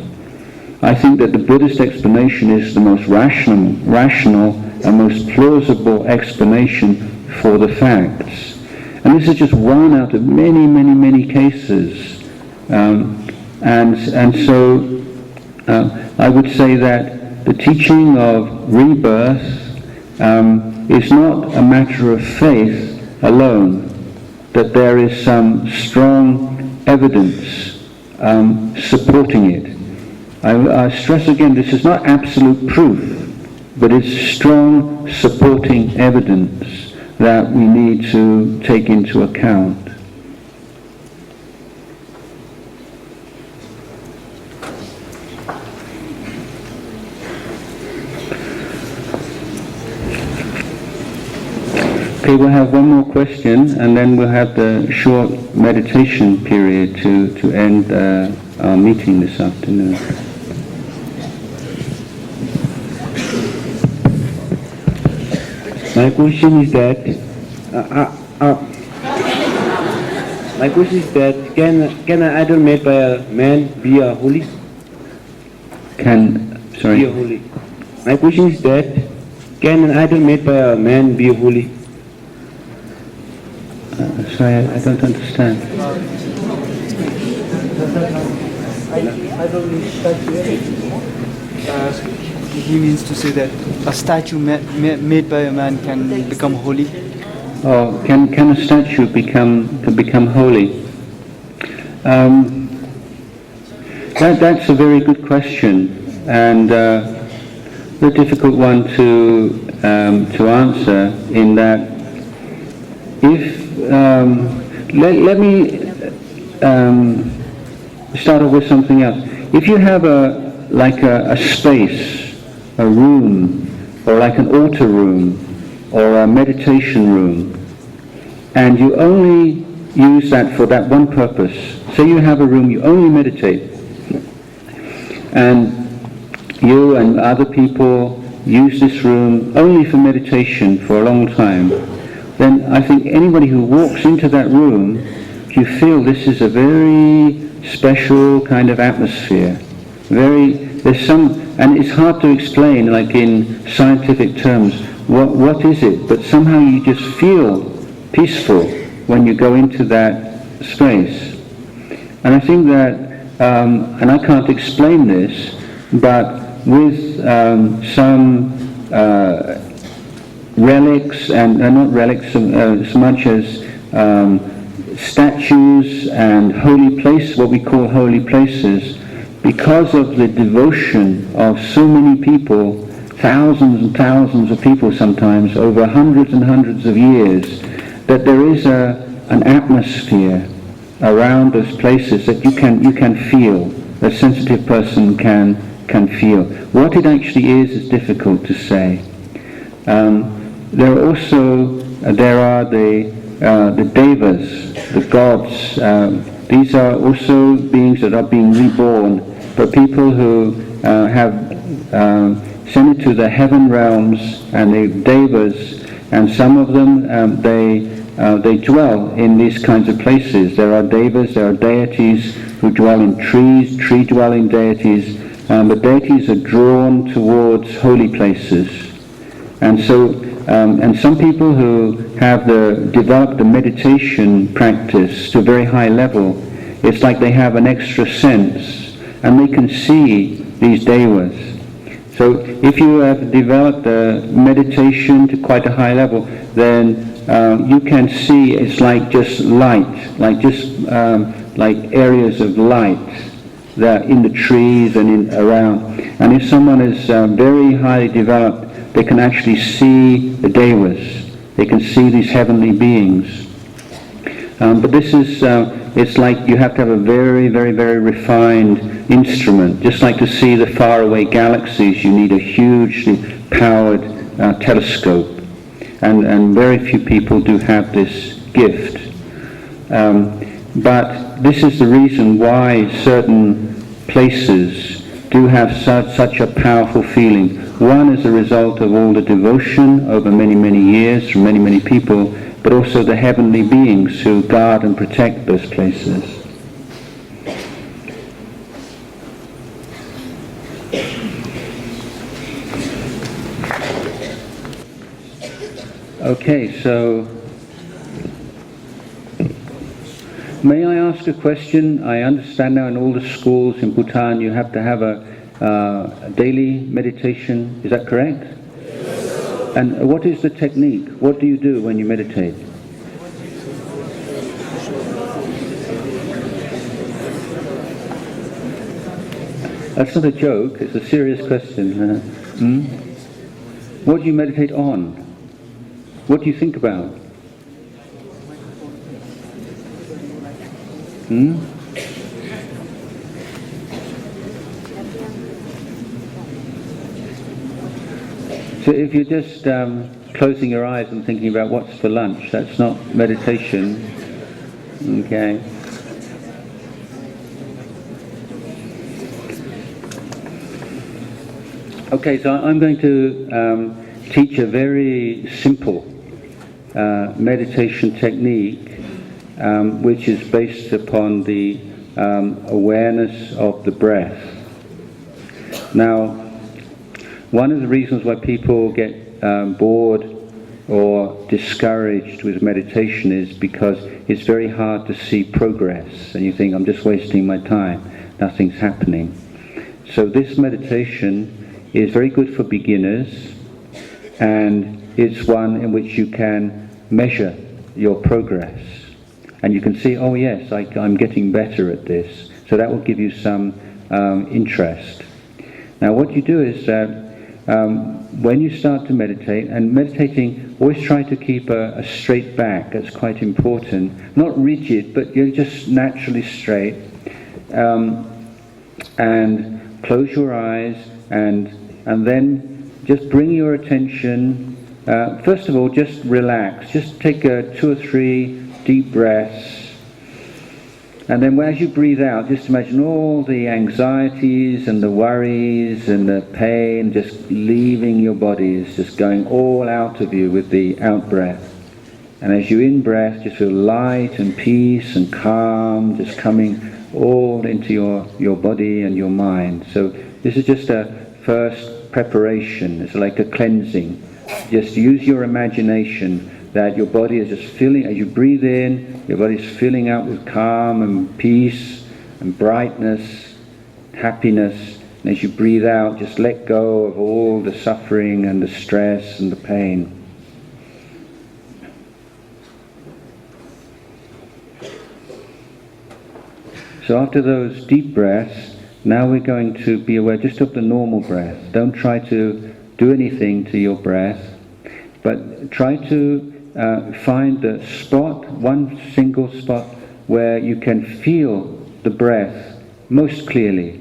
I think that the Buddhist explanation is the most rational and most plausible explanation for the facts. And this is just one out of many, many, many cases. And so I would say that the teaching of rebirth is not a matter of faith alone, that there is some strong evidence supporting it. I stress again, this is not absolute proof, but it's strong supporting evidence that we need to take into account. Okay, we'll have one more question, and then we'll have the short meditation period to end our meeting this afternoon. My question is that can an idol made by a man be a holy? Be a holy. My question is that can an idol made by a man be holy? Sorry, I don't understand. He means to say that a statue made by a man can become holy. or can a statue become holy? That's a very good question, and a difficult one to answer. In that, if let me start off with something else. If you have a space, a room, or like an altar room, or a meditation room, and you only use that for that one purpose. Say you have a room, you only meditate, and you and other people use this room only for meditation for a long time, then I think anybody who walks into that room, you feel this is a very special kind of atmosphere. There's some, and it's hard to explain, like in scientific terms, what is it? But somehow you just feel peaceful when you go into that space. And I think that, and I can't explain this, but with some relics, and not relics so much as statues and holy places, what we call holy places, because of the devotion of so many people, thousands and thousands of people sometimes, over hundreds and hundreds of years, that there is an atmosphere around those places that you can feel, a sensitive person can feel. What it actually is difficult to say. There are the devas, the gods. These are also beings that are being reborn, but people who have sent it to the heaven realms, and the devas, and some of them they dwell in these kinds of places. There are devas, there are deities who dwell in trees, tree-dwelling deities, but deities are drawn towards holy places. And so, and some people who have developed the meditation practice to a very high level, it's like they have an extra sense, and they can see these devas. So if you have developed the meditation to quite a high level, then you can see it's like just light, like areas of light that in the trees and around. And if someone is very highly developed, they can actually see the devas. They can see these heavenly beings. But this is, it's like you have to have a very, very, very refined instrument. Just like to see the faraway galaxies, you need a hugely powered telescope. And very few people do have this gift. But this is the reason why certain places do have such a powerful feeling. One is a result of all the devotion over many, many years from many, many people, but also the heavenly beings who guard and protect those places. Okay, so may I ask a question? I understand now in all the schools in Bhutan you have to have a daily meditation, is that correct? Yes. And what is the technique? What do you do when you meditate? That's not a joke, it's a serious question. What do you meditate on? What do you think about? So if you're just closing your eyes and thinking about what's for lunch, that's not meditation. Okay. Okay, so I'm going to teach a very simple meditation technique, which is based upon the awareness of the breath. Now, one of the reasons why people get bored or discouraged with meditation is because it's very hard to see progress, and you think, I'm just wasting my time, nothing's happening. So this meditation is very good for beginners, and it's one in which you can measure your progress. And you can see, oh yes, I'm getting better at this. So that will give you some interest. Now what you do is that when you start to meditate, and meditating, always try to keep a straight back. That's quite important. Not rigid, but you're just naturally straight. And close your eyes, and then just bring your attention. First of all, just relax. Just take 2 or 3 deep breaths. And then as you breathe out, just imagine all the anxieties and the worries and the pain just leaving your body. It's just going all out of you with the out-breath. And as you in-breath, just feel light and peace and calm just coming all into your body and your mind. So this is just a first preparation. It's like a cleansing. Just use your imagination that your body is just filling, as you breathe in, your body is filling up with calm and peace and brightness, happiness. And as you breathe out, just let go of all the suffering and the stress and the pain. So after those deep breaths, now we're going to be aware just of the normal breath. Don't try to do anything to your breath, but try to find the spot, one single spot, where you can feel the breath most clearly.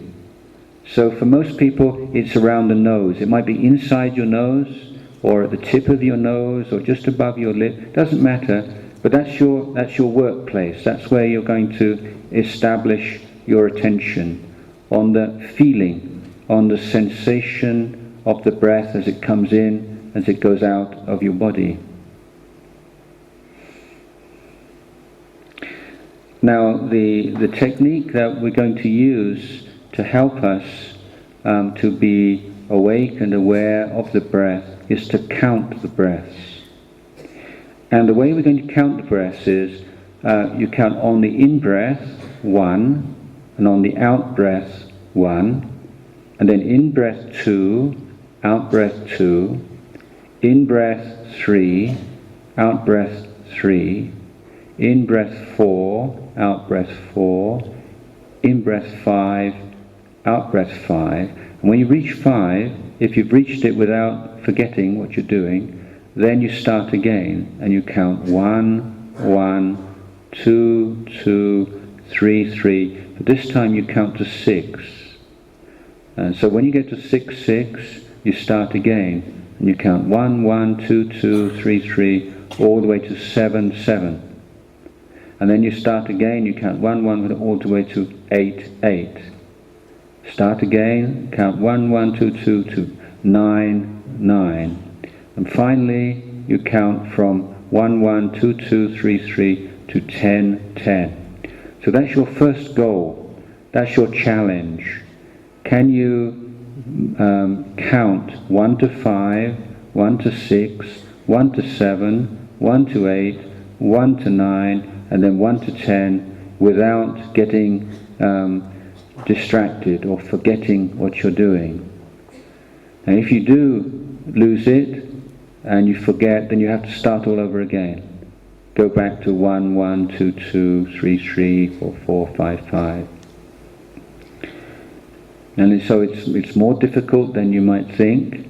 So for most people, it's around the nose. It might be inside your nose, or at the tip of your nose, or just above your lip. Doesn't matter, but that's your workplace. That's where you're going to establish your attention on the feeling, on the sensation of the breath as it comes in, as it goes out of your body. Now the technique that we're going to use to help us to be awake and aware of the breath is to count the breaths. And the way we're going to count the breaths is you count on the in-breath 1, and on the out-breath 1, and then in-breath 2, out-breath 2, in-breath 3, out-breath 3, in-breath 4, out-breath 4, in-breath 5, out-breath 5. And when you reach 5, if you've reached it without forgetting what you're doing, then you start again and you count 1, 1, 2, 2, 3, 3. But this time you count to 6. And so when you get to 6, 6, you start again and you count 1, 1, 2, 2, 3, 3, all the way to 7, 7. And then you start again, you count 1, 1, all the way to 8, 8. Start again, count 1, 1, 2, 2, to 9, 9. And finally, you count from 1, 1, 2, 2, 3, 3 to 10, 10. So that's your first goal. That's your challenge. Can you count 1 to 5, 1 to 6, 1 to 7, 1 to 8, 1 to 9, and then 1 to 10 without getting distracted or forgetting what you're doing? And if you do lose it and you forget, then you have to start all over again. Go back to 1, 1, 2, 2, 3, 3, 4, 4, 5, 5. And so it's more difficult than you might think,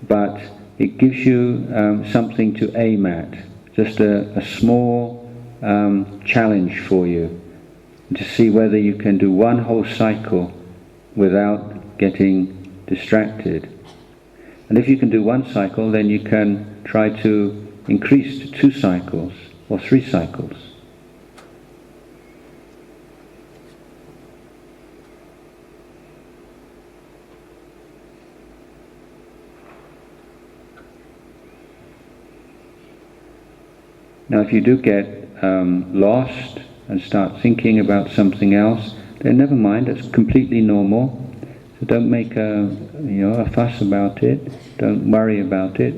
but it gives you something to aim at. Just a small challenge for you to see whether you can do one whole cycle without getting distracted. And if you can do one cycle, then you can try to increase to 2 cycles or 3 cycles. Now if you do get lost and start thinking about something else, then never mind, that's completely normal. So don't make a fuss about it, don't worry about it.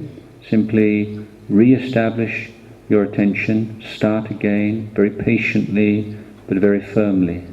Simply re-establish your attention, start again, very patiently but very firmly.